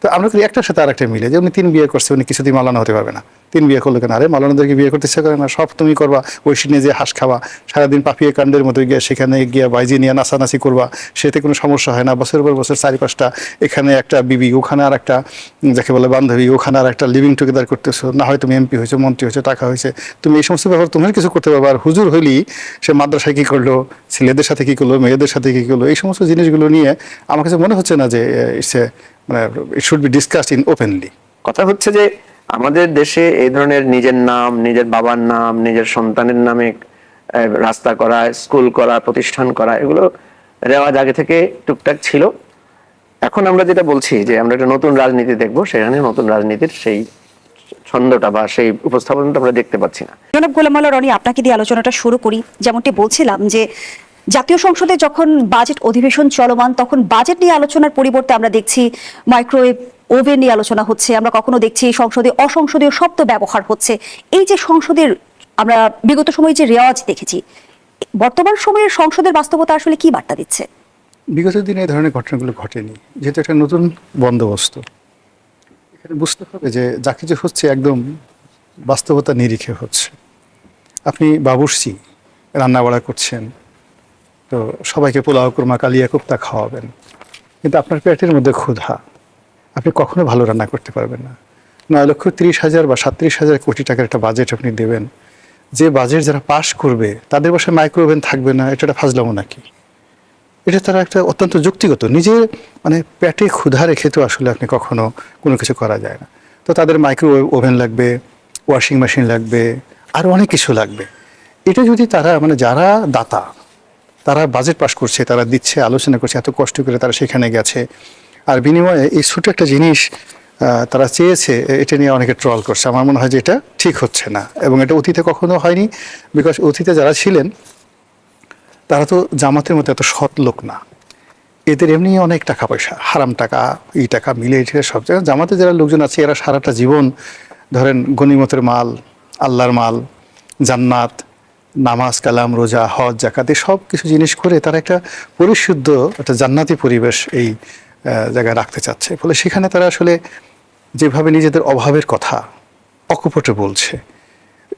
তো আমরা করি একটার সাথে আরেকটা মিলে, যে উনি 3 বিয়ে করছে, উনি কিছুদিন মাওলানা হতে পারবে না। 3 বিয়ে করলো কেন? আরে মাওলানাদেরকে বিয়ে করতে ইচ্ছা করে না, সব তুমি করবা, ঐশী যে হাঁস খাওয়া, সারাদিন পাপিয়ে কাণ্ডের মতো গিয়ে সেখানে গিয়ে বাইজি নিয়ে নাচানাচি করবা, সেতে কোনো সমস্যা হয় না। বছরের পর বছর 4-5টা, এখানে একটা বিবি, ওখানে আর একটা যাকে বলে বান্ধবী, ওখানে আর একটা লিভিং টুগেদার করতেছো, না হয় তুমি এমপি হয়েছো, মন্ত্রী হয়েছো, টাকা হয়েছে, তুমি এই সমস্ত ব্যাপার তুমি কিছু করতে পারবে। আর হুজুর হইলেই সে মাদ্রাসায় কী করলো, ছেলেদের সাথে কী করলো, মেয়েদের সাথে কী করলো, এই সমস্ত জিনিসগুলো নিয়ে আমার কাছে মনে হচ্ছে না যে মানে it should be discussed in openly. কথা হচ্ছে যে আমাদের দেশে এই ধরনের নিজের নাম, নিজের বাবার নাম, নিজের সন্তানের নামে রাস্তা করা, স্কুল করা, প্রতিষ্ঠান করা, এগুলো রেওয়াজ আগে থেকে টুকটাক ছিল। এখন আমরা যেটা বলছি যে আমরা একটা নতুন রাজনীতি দেখবো, সেখানে নতুন রাজনীতির সেই ছন্দটা বা সেই উপস্থাপনটা আমরা দেখতে পাচ্ছি না। জনাব গোলাম মাওলা রনি, আপনাকে দিয়ে আলোচনাটা শুরু করি। যেমনটি বলছিলাম যে জাতীয় সংসদে যখন বাজেট অধিবেশন চলমান, তখন বাজেট নিয়ে আলোচনার পরিবর্তে আমরা দেখছি মাইক্রোওয়েভ ওভেন নিয়ে আলোচনা হচ্ছে, আমরা কখনো দেখছি সংসদে অসংসদীয় শব্দ ব্যবহার হচ্ছে। এই যে সংসদের আমরা বিগত সময়ে যে রেওয়াজ দেখেছি, বর্তমান সময়ের সংসদের বাস্তবতা আসলে কি বার্তা দিচ্ছে? বিগত দিনে এই ধরনের ঘটনাগুলো ঘটেনি, যেহেতু একটা নতুন বন্দোবস্ত। এখানে বুঝতে হবে যে যা কিছু হচ্ছে একদম বাস্তবতা নিরিখে হচ্ছে। আপনি বাবুর্চি রান্নাবাড়া করছেন, তো সবাইকে পোলাও কুরমা কালিয়া কোপ্তা খাওয়াবেন, কিন্তু আপনার পেটের মধ্যে ক্ষুধা, আপনি কখনো ভালো রান্না করতে পারবেন না। 9,30,000 বা 37,000 কোটি টাকার একটা বাজেট আপনি দেবেন, যে বাজেট যারা পাশ করবে তাদের বাসায় মাইক্রোওভেন থাকবে না, এটা একটা ফাজলামো নাকি? এটা তারা একটা অত্যন্ত যুক্তিগত, নিজে মানে পেটে ক্ষুধা রেখে তো আসলে আপনি কখনো কোনো কিছু করা যায় না। তো তাদের মাইক্রোওয়েভ ওভেন লাগবে, ওয়াশিং মেশিন লাগবে, আরও অনেক কিছু লাগবে। এটা যদি তারা মানে যারা দাতা, তারা বাজেট পাস করছে, তারা দিচ্ছে, আলোচনা করছে, এত কষ্ট করে তারা সেখানে গেছে, আর বিনিময়ে এই ছোটো একটা জিনিস তারা চেয়েছে, এটা নিয়ে অনেকে ট্রল করছে। আমার মনে হয় যে এটা ঠিক হচ্ছে না, এবং এটা অতীতে কখনো হয়নি। বিকজ অতীতে যারা ছিলেন তারা তো জামাতের মতো এত সৎ লোক না, এদের এমনি অনেক টাকা পয়সা, হারাম টাকা, এই টাকা মিলে সব জায়গায়। জামাতে যারা লোকজন আছে এরা সারাটা জীবন ধরেন গনিমতের মাল, আল্লাহর মাল, জান্নাত, নামাজ কালাম, রোজা, হজ, জাকাত, এই সব কিছু জিনিস করে তারা একটা পরিশুদ্ধ একটা জান্নাতি পরিবেশ এই জায়গায় রাখতে চাচ্ছে। ফলে সেখানে তারা আসলে যেভাবে নিজেদের অভাবের কথা অকপটে বলছে,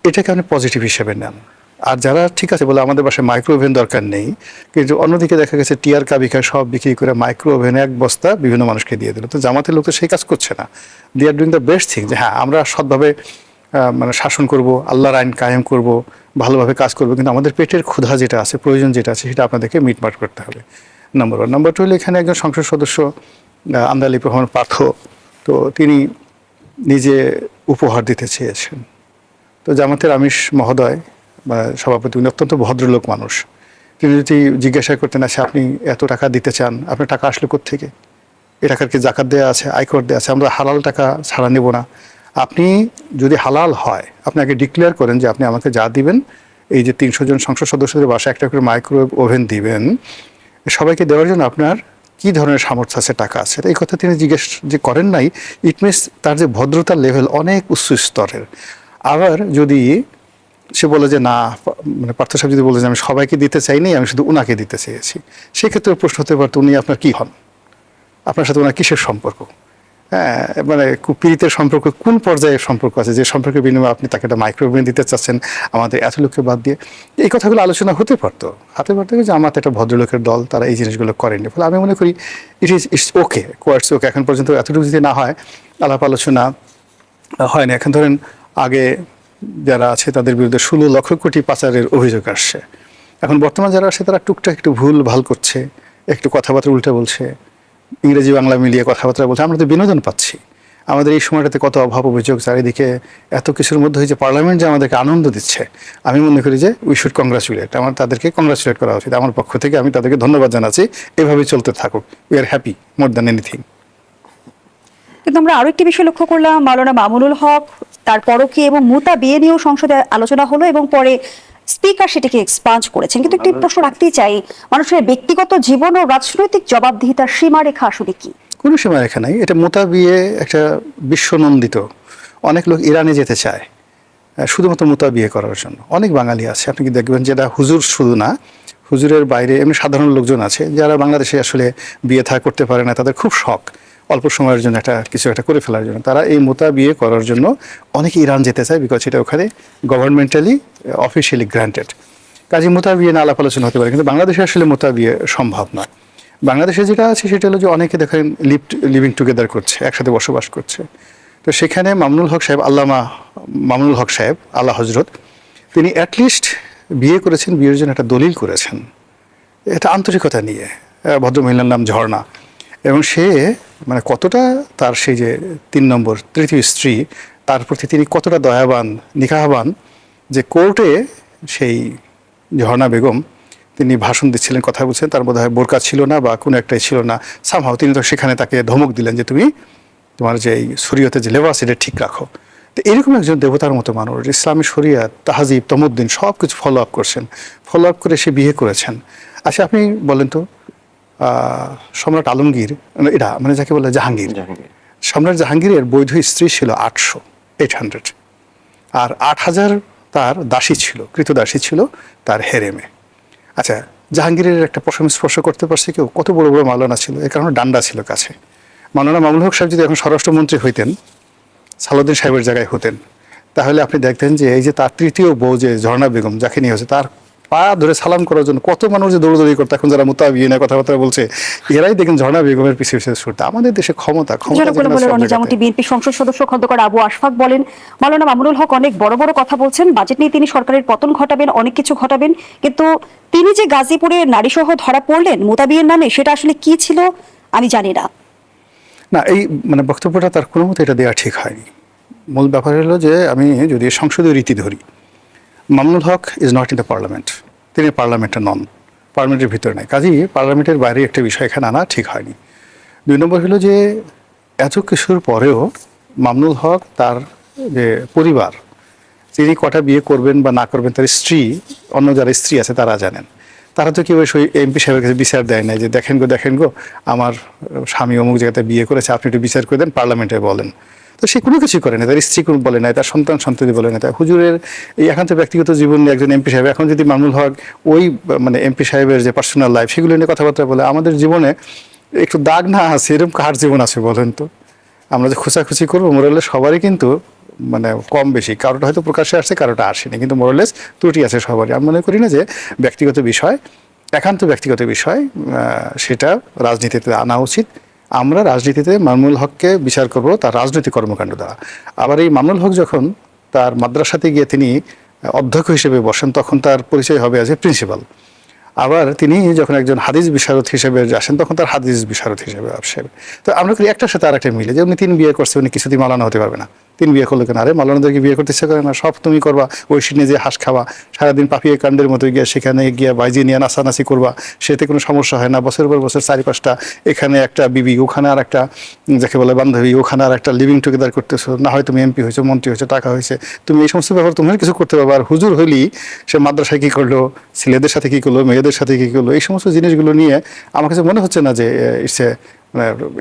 এটাকে আপনি পজিটিভ হিসেবে নেন। আর যারা ঠিক আছে বলে আমাদের বাসায় মাইক্রো ওভেন দরকার নেই, কিন্তু অন্যদিকে দেখা গেছে টিয়ার কাবিকা সব বিক্রি করে মাইক্রো ওভেন 1 বস্তা বিভিন্ন মানুষকে দিয়ে দিল। তো জামাতের লোক তো সেই কাজ করছে না। They are doing the best thing, যে হ্যাঁ আমরা সৎভাবে মানে শাসন করব, আল্লাহর আইন কায়েম করব, ভালোভাবে কাজ করব, কিন্তু আমাদের পেটের ক্ষুধা যেটা আছে, প্রয়োজন যেটা আছে, সেটা আপনাদেরকে মিটমাট করতে হবে। নম্বর 1। নম্বর 2 হলো এখানে একজন সংসদ সদস্য আমদালিব রহমান পার্থ, তো তিনি নিজে উপহার দিতে চেয়েছেন। তো জামাতের আমিষ মহোদয় বা সভাপতি, উনি অত্যন্ত ভদ্রলোক মানুষ, তিনি যদি জিজ্ঞাসা করতেন আচ্ছা আপনি এত টাকা দিতে চান, আপনার টাকা আসলে কোত্থেকে, এ টাকার কি জাকাত দেওয়া আছে, আয়কর দেওয়া আছে, আমরা হালাল টাকা ছাড়া নেব না। আপনি যদি হালাল হয় আপনি আগে ডিক্লেয়ার করেন যে আপনি আমাকে যা দিবেন, এই যে 300 জন সংসদ সদস্যদের বাসায় একটা করে মাইক্রোওয়েভ ওভেন দিবেন, সবাইকে দেওয়ার জন্য আপনার কী ধরনের সামর্থ্য আছে, টাকা আছে। এই কথা তিনি জিজ্ঞেস যে করেন নাই, ইট মিনস তার যে ভদ্রতার লেভেল অনেক উচ্চ স্তরের। আবার যদি সে বলে যে না, মানে পার্থ সাহেব যদি বলে যে আমি সবাইকে দিতে চাইনি, আমি শুধু ওনাকে দিতে চেয়েছি, সেক্ষেত্রে প্রশ্ন হতে পারতো উনি আপনার কী হন, আপনার সাথে ওনার কিসের সম্পর্ক, হ্যাঁ মানে পীড়িতের সম্পর্ক কোন পর্যায়ের সম্পর্ক আছে, যে সম্পর্কের বিনিময়ে আপনি তাকে একটা মাইক্রোওভেন দিতে চাচ্ছেন আমাদের এত লোককে বাদ দিয়ে। এই কথাগুলো আলোচনা হতে পারতো যে আমার একটা ভদ্রলোকের দল, তারা এই জিনিসগুলো করেনি। ফলে আমি মনে করি ইটস ওকে, কোয়ার্টস ওকে। এখন পর্যন্ত এতটুকু যদি না হয়, আলাপ আলোচনা হয় না। এখন ধরেন আগে যারা আছে তাদের বিরুদ্ধে 16 লক্ষ কোটি পাচারের অভিযোগ আসছে। এখন বর্তমান যারা আসে তারা টুকটাক একটু ভুল ভাল করছে, একটু কথাবার্তা উল্টে বলছে, ইংরেজি বাংলা মিলিয়ে কথাবার্তা বলছে, আমরা তো বিনোদন পাচ্ছি। আমাদের এই সময়টাতে কত অভাব অভিযোগ, চারিদিকে এত কিছুর মধ্যে হয়েছে, পার্লামেন্ট যে আমাদেরকে আনন্দ দিচ্ছে, আমি মনে করি যে উই শুড কংগ্রাচুলেট, আমার তাদেরকে কংগ্রাচুলেট করা উচিত। আমার পক্ষ থেকে আমি তাদেরকে ধন্যবাদ জানাচ্ছি, এভাবেই চলতে থাকুক। We are happy more than anything. কিন্তু আমরা আরো একটি বিষয় লক্ষ্য করলাম, মাওলানা মামুনুল হক তার পরকী এবং মুতা বিয়ে নিয়েও সংসদে আলোচনা হলো এবং পরে স্পিকার সেটাকে এক্সপান্ড করেছেন। কিন্তু একটি প্রশ্ন রাখতেই চাই, মানুষের ব্যক্তিগত জীবন ও রাজনৈতিক জবাবদিহিতার সীমারেখা আসলে কি? কোনো সীমারেখা নাই। এটা মুতা বিয়ে একটা বিশ্বনন্দিত, অনেক লোক ইরানে যেতে চায় শুধুমাত্র মুতা বিয়ে করার জন্য। অনেক বাঙালি আছে, আপনি কি দেখবেন, যেটা হুজুর শুধু না, হুজুরের বাইরে এমনি সাধারণ লোকজন আছে যারা বাংলাদেশে আসলে বিয়ে থা করতে পারে না, তাদের খুব শখ অল্প সময়ের জন্য কিছু একটা করে ফেলার জন্য। তারা এই মোতা বিয়ে করার জন্য অনেকে ইরান যেতে চায়, বিকজ এটা ওখানে গভর্নমেন্টালি অফিসিয়ালি গ্রান্টেড। কাজে মোতা বিয়ে না আলাপ আলোচনা হতে পারে, কিন্তু বাংলাদেশে আসলে মোতা বিয়ে সম্ভব নয়। বাংলাদেশে যেটা আছে সেটা হলো যে অনেকে দেখেন লিভিং টুগেদার করছে, একসাথে বসবাস করছে। তো সেখানে মামুনুল হক সাহেব, আল্লামা মামুনুল হক সাহেব আল্লাহ হজরত, তিনি অ্যাটলিস্ট বিয়ে করেছেন, বিয়ের জন্য একটা দলিল করেছেন, এটা আন্তরিকতা নিয়ে। ভদ্রমহিলার নাম ঝর্ণা, এবং সে মানে কতটা তার সেই যে 3 নম্বর তৃতীয় স্ত্রী, তার প্রতি তিনি কতটা দয়াবান, নিকাহবান, যে কোর্টে সেই ঝর্ণা বেগম তিনি ভাষণ দিচ্ছিলেন, কথা বলছেন, তার বোধহয় বোরকা ছিল না বা কোনো একটাই ছিল না, সামহাও তিনি তো সেখানে তাকে ধমক দিলেন যে তুমি তোমার যে এই শরীয়তে যে লেবাস এটা ঠিক রাখো। তো এরকম একজন দেবতার মতো মানুষ, ইসলামী শরিয়াত, তাহাজিব, তমুদ্দিন সব কিছু ফলো আপ করছেন, ফলো আপ করে সে বিয়ে করেছেন। আচ্ছা আপনি বলেন তো, সম্রাট আলমগীর, এটা মানে যাকে বলে জাহাঙ্গীর, সম্রাট জাহাঙ্গীরের বৈধ স্ত্রী ছিল 800 আর 8000 তার দাসী ছিল, কৃতদাসী ছিল তার হেরেমে। আচ্ছা, জাহাঙ্গীরের একটা পশম স্পর্শ করতে পারছে কেউ? কত বড় বড় মাওলানা ছিল, এ কারণে ডান্ডা ছিল কাছে। মাওলানা মামুনুল হক সাহেব যদি এখন স্বরাষ্ট্রমন্ত্রী হইতেন, সালাউদ্দিন সাহেবের জায়গায় হতেন, তাহলে আপনি দেখতেন যে এই যে তার তৃতীয় বউ যে ঝর্ণা বেগম, যাকে নিয়ে হয়েছে, তার পা ধরে সালাম করার জন্য কত মানুষ যে দৌড়দৌড়ি করতো। এখন যারা মোতাবিনা কথাবার্তা বলছে, এরাই দেখেন ঝর্ণা বেগমের পিছিয়ে পিছিয়ে ছুটতে। আমাদের দেশে ক্ষমতা যেমনটি বিএনপি সংসদ সদস্য খন্দকার আবু আশফাক বলেন, মাওলানা মামুনুল হক অনেক বড় বড় কথা বলছেন, বাজেট নিয়ে তিনি সরকারের পতন ঘটাবেন, অনেক কিছু ঘটাবেন, কিন্তু তিনি যে গাজীপুরে নারীসহ ধরা পড়লেন মোতাবিয়ের নামে, সেটা আসলে কি ছিল আমি জানি না। না, এই মানে বক্তব্যটা তার কোনো মতো এটা দেওয়া ঠিক হয়নি। মূল ব্যাপার হলো যে আমি যদি সংসদীয় রীতি ধরি, Mamunul Haque is not in the parliament, তিনি পার্লামেন্টে নন, পার্লামেন্টের ভিতরে নাই, কাজেই পার্লামেন্টের বাইরে একটা বিষয় এখানে আনা ঠিক হয়নি। 2 নম্বর হলো যে এত কিছুর পরেও মামুনুল হক তার যে পরিবার, তিনি কটা বিয়ে করবেন বা না করবেন, তার স্ত্রী, অন্য যারা স্ত্রী আছে তারা জানেন। তারা তো কেউ ওই এমপি সাহেবের কাছে বিচার দেয় নাই যে দেখেন গো আমার স্বামী অমুক জায়গাতে বিয়ে করেছে, আপনি একটু বিচার করে দেন, পার্লামেন্টে বলেন। তো সে কোনো কিছুই করে না, তার স্ত্রী কোনো বলে নাই, তার সন্তান বলে নাই, তার হুজুরের এই একান্ত ব্যক্তিগত জীবন নিয়ে একজন এমপি সাহেব, এখন যদি মামুনুল হক ওই মানে এমপি সাহেবের যে পার্সোনাল লাইফ সেগুলো নিয়ে কথাবার্তা বলে, আমাদের জীবনে একটু দাগ না আছে এরকম কার জীবন আছে বলেন তো? আমরা যে খোঁচাখুচি করবো, মোরালেস সবারই কিন্তু মানে কম বেশি, কারোটা হয়তো প্রকাশ্যে আসছে, কারোটা আসেনি, কিন্তু মোরালেস ত্রুটি আছে সবারই। আমি মনে করি না যে ব্যক্তিগত বিষয়, একান্ত ব্যক্তিগত বিষয়, সেটা রাজনীতিতে আনা উচিত। আমরা রাজনীতিতে মামুনুল হককে বিচার করব তার রাজনৈতিক কর্মকাণ্ড দ্বারা। আবার এই মামুনুল হক যখন তার মাদ্রাসাতে গিয়ে তিনি অধ্যক্ষ হিসেবে বসেন, তখন তার পরিচয় হবে অ্যাজ এ প্রিন্সিপাল। আবার তিনি যখন একজন হাদিস বিশারদ হিসেবে আসেন, তখন তার হাদিস বিশারদ হিসেবে আসবে। তো আমরা করি একটার সাথে আর একটা মিলে, যে উনি 3 বিয়ে করছে, উনি কিছুদিন মাওলানা হতে পারবে না। 3 বিয়ে করলো কেন? আরে মাওলানাদেরকে বিয়ে করতে ইচ্ছা করে না? সব তুমি করবা, ওই সিনে যে হাঁস খাওয়া, সারাদিন পাপিয়ে কাণ্ডের মতো গিয়ে সেখানে গিয়ে বাইজি নিয়ে নাচানাচি করবা, সেতে কোনো সমস্যা হয় না। বছরের পর বছর 4-5টা, এখানে একটা বিবি, ওখানে আর একটা যাকে বলে বান্ধবী, ওখানে আর একটা লিভিং টুগেদার করতেছো। না হয় তুমি এমপি হয়েছো, মন্ত্রী হয়েছো, টাকা হয়েছে, তুমি এই সমস্ত ব্যাপার তুমি কিছু করতে পারবে। আর হুজুর হইলি সে মাদ্রাসায় কী করলো, ছেলেদের সাথে কী করলো, মেয়েদের সাথে কী করলো, এই সমস্ত জিনিসগুলো নিয়ে আমার কাছে মনে হচ্ছে না যে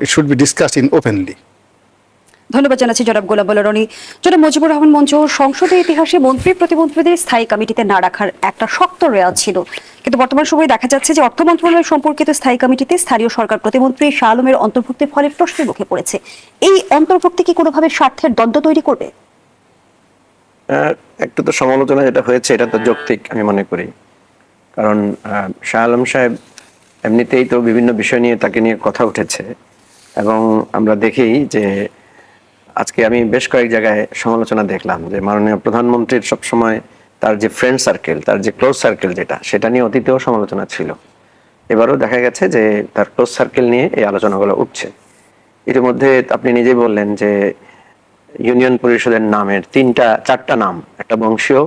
it should be discussed in openly. ধন্যবাদ জানাচ্ছি জনাব গোলাম মোল্লা রনি। জনাব মুজিবুর রহমান মঞ্জু, সংসদের ইতিহাসে মন্ত্রী প্রতিমন্ত্রীদের স্থায়ী কমিটিতে না রাখার একটা শক্ত রেওয়াজ ছিল, কিন্তু বর্তমান সময়ে দেখা যাচ্ছে যে অর্থ মন্ত্রণালয় সম্পর্কিত স্থায়ী কমিটিতে স্থানীয় সরকার প্রতিমন্ত্রী শাহ আলমের অন্তর্ভুক্তির ফলে প্রশ্নের মুখে পড়েছে। এই অন্তর্ভুক্তি কি কোনোভাবে স্বার্থের দ্বন্দ্ব তৈরি করবে? একটু তো সমালোচনা যেটা হয়েছে এটা তো যৌক্তিক আমি মনে করি, কারণ শাহ আলম সাহেব এমনিতেই তো বিভিন্ন বিষয় নিয়ে তাকে নিয়ে কথা উঠেছে, এবং আমরা দেখি যে আজকে আমি বেশ কয়েক জায়গায় সমালোচনা দেখলাম যে মাননীয় প্রধানমন্ত্রীর সবসময় তার যে ফ্রেন্ড সার্কেল, তার যে ক্লোজ সার্কেল, সেটা নিয়ে অতীতেও সমালোচনা ছিল। এবারও দেখা গেছে যে তার ক্লোজ সার্কেল নিয়ে এই আলোচনাগুলো উঠছে। ইতিমধ্যে আপনি নিজেই বললেন যে ইউনিয়ন পরিষদের নামের 4টা নাম, একটা বংশীয়,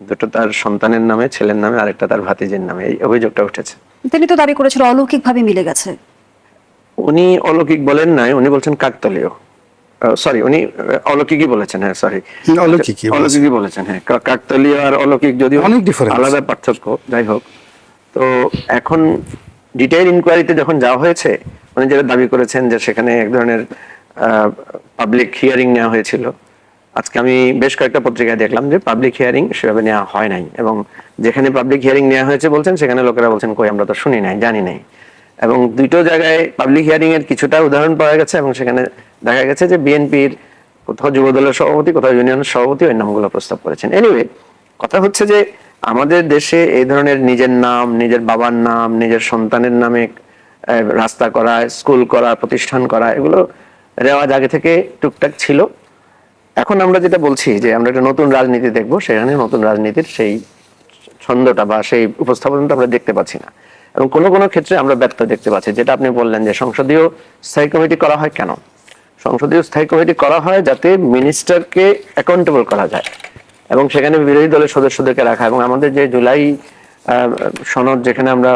2টো তার সন্তানের নামে, ছেলের নামে, আরেকটা তার ভাতিজের নামে, এই অভিযোগটা উঠেছে। তিনি তো দাবি করেছিল অলৌকিকভাবে মিলে গেছে। উনি অলৌকিক বলেন নাই, উনি বলছেন কাকতালীয়। সরি, উনি অলৌকিকই বলেছেন। হ্যাঁ, সরি, অলৌকিকই বলেছেন। হ্যাঁ, কাকতালীয় আর অলৌকিক যদিও অনেক ডিফারেন্স, আলাদা পার্থক্য, যাই হোক। তো এখন ডিটেইল ইনকোয়ারিতে যখন যাওয়া হয়েছে, উনি যেটা দাবি করেছেন যে সেখানে এক ধরনের পাবলিক হিয়ারিং নেওয়া হয়েছিল। আজকে আমি বেশ কয়েকটা পত্রিকায় দেখলাম যে পাবলিক হিয়ারিং সেভাবে নেওয়া হয় নাই, এবং যেখানে পাবলিক হিয়ারিং নেওয়া হয়েছে বলছেন, সেখানে লোকেরা বলছেন কই আমরা তো শুনি নাই, জানি নাই। এবং দুটো জায়গায় পাবলিক হিয়ারিং এর কিছুটা উদাহরণ পাওয়া গেছে এবং সেখানে দেখা গেছে যে বিএনপির কোথাও যুব দলের সভাপতি, কোথাও ইউনিয়নের সভাপতি ওই নামগুলো প্রস্তাব করেছেন। এনিওয়ে, কথা হচ্ছে যে আমাদের দেশে এই ধরনের নিজের নাম, নিজের বাবার নাম, নিজের সন্তানের নামে রাস্তা করা, স্কুল করা, প্রতিষ্ঠান করা, এগুলো রেওয়াজ আগে থেকে টুকটাক ছিল। এখন আমরা যেটা বলছি যে আমরা একটা নতুন রাজনীতি দেখব, সেখানে নতুন রাজনীতির সেই ছন্দটা বা সেই উপস্থাপনটা আমরা দেখতে পাচ্ছি না, এবং কোনো কোনো ক্ষেত্রে আমরা ব্যর্থ দেখতে পাচ্ছি। যেটা আপনি বললেন যে সংসদীয় স্থায়ী কমিটি করা হয় কেন? সংসদীয় স্থায়ী কমিটি করা হয় যাতে মিনিস্টারকে অ্যাকাউন্টেবল করা যায় এবং সেখানে বিরোধী দলের সদস্যদেরকে রাখা। এবং আমাদের যে জুলাই সনদ যেখানে আমরা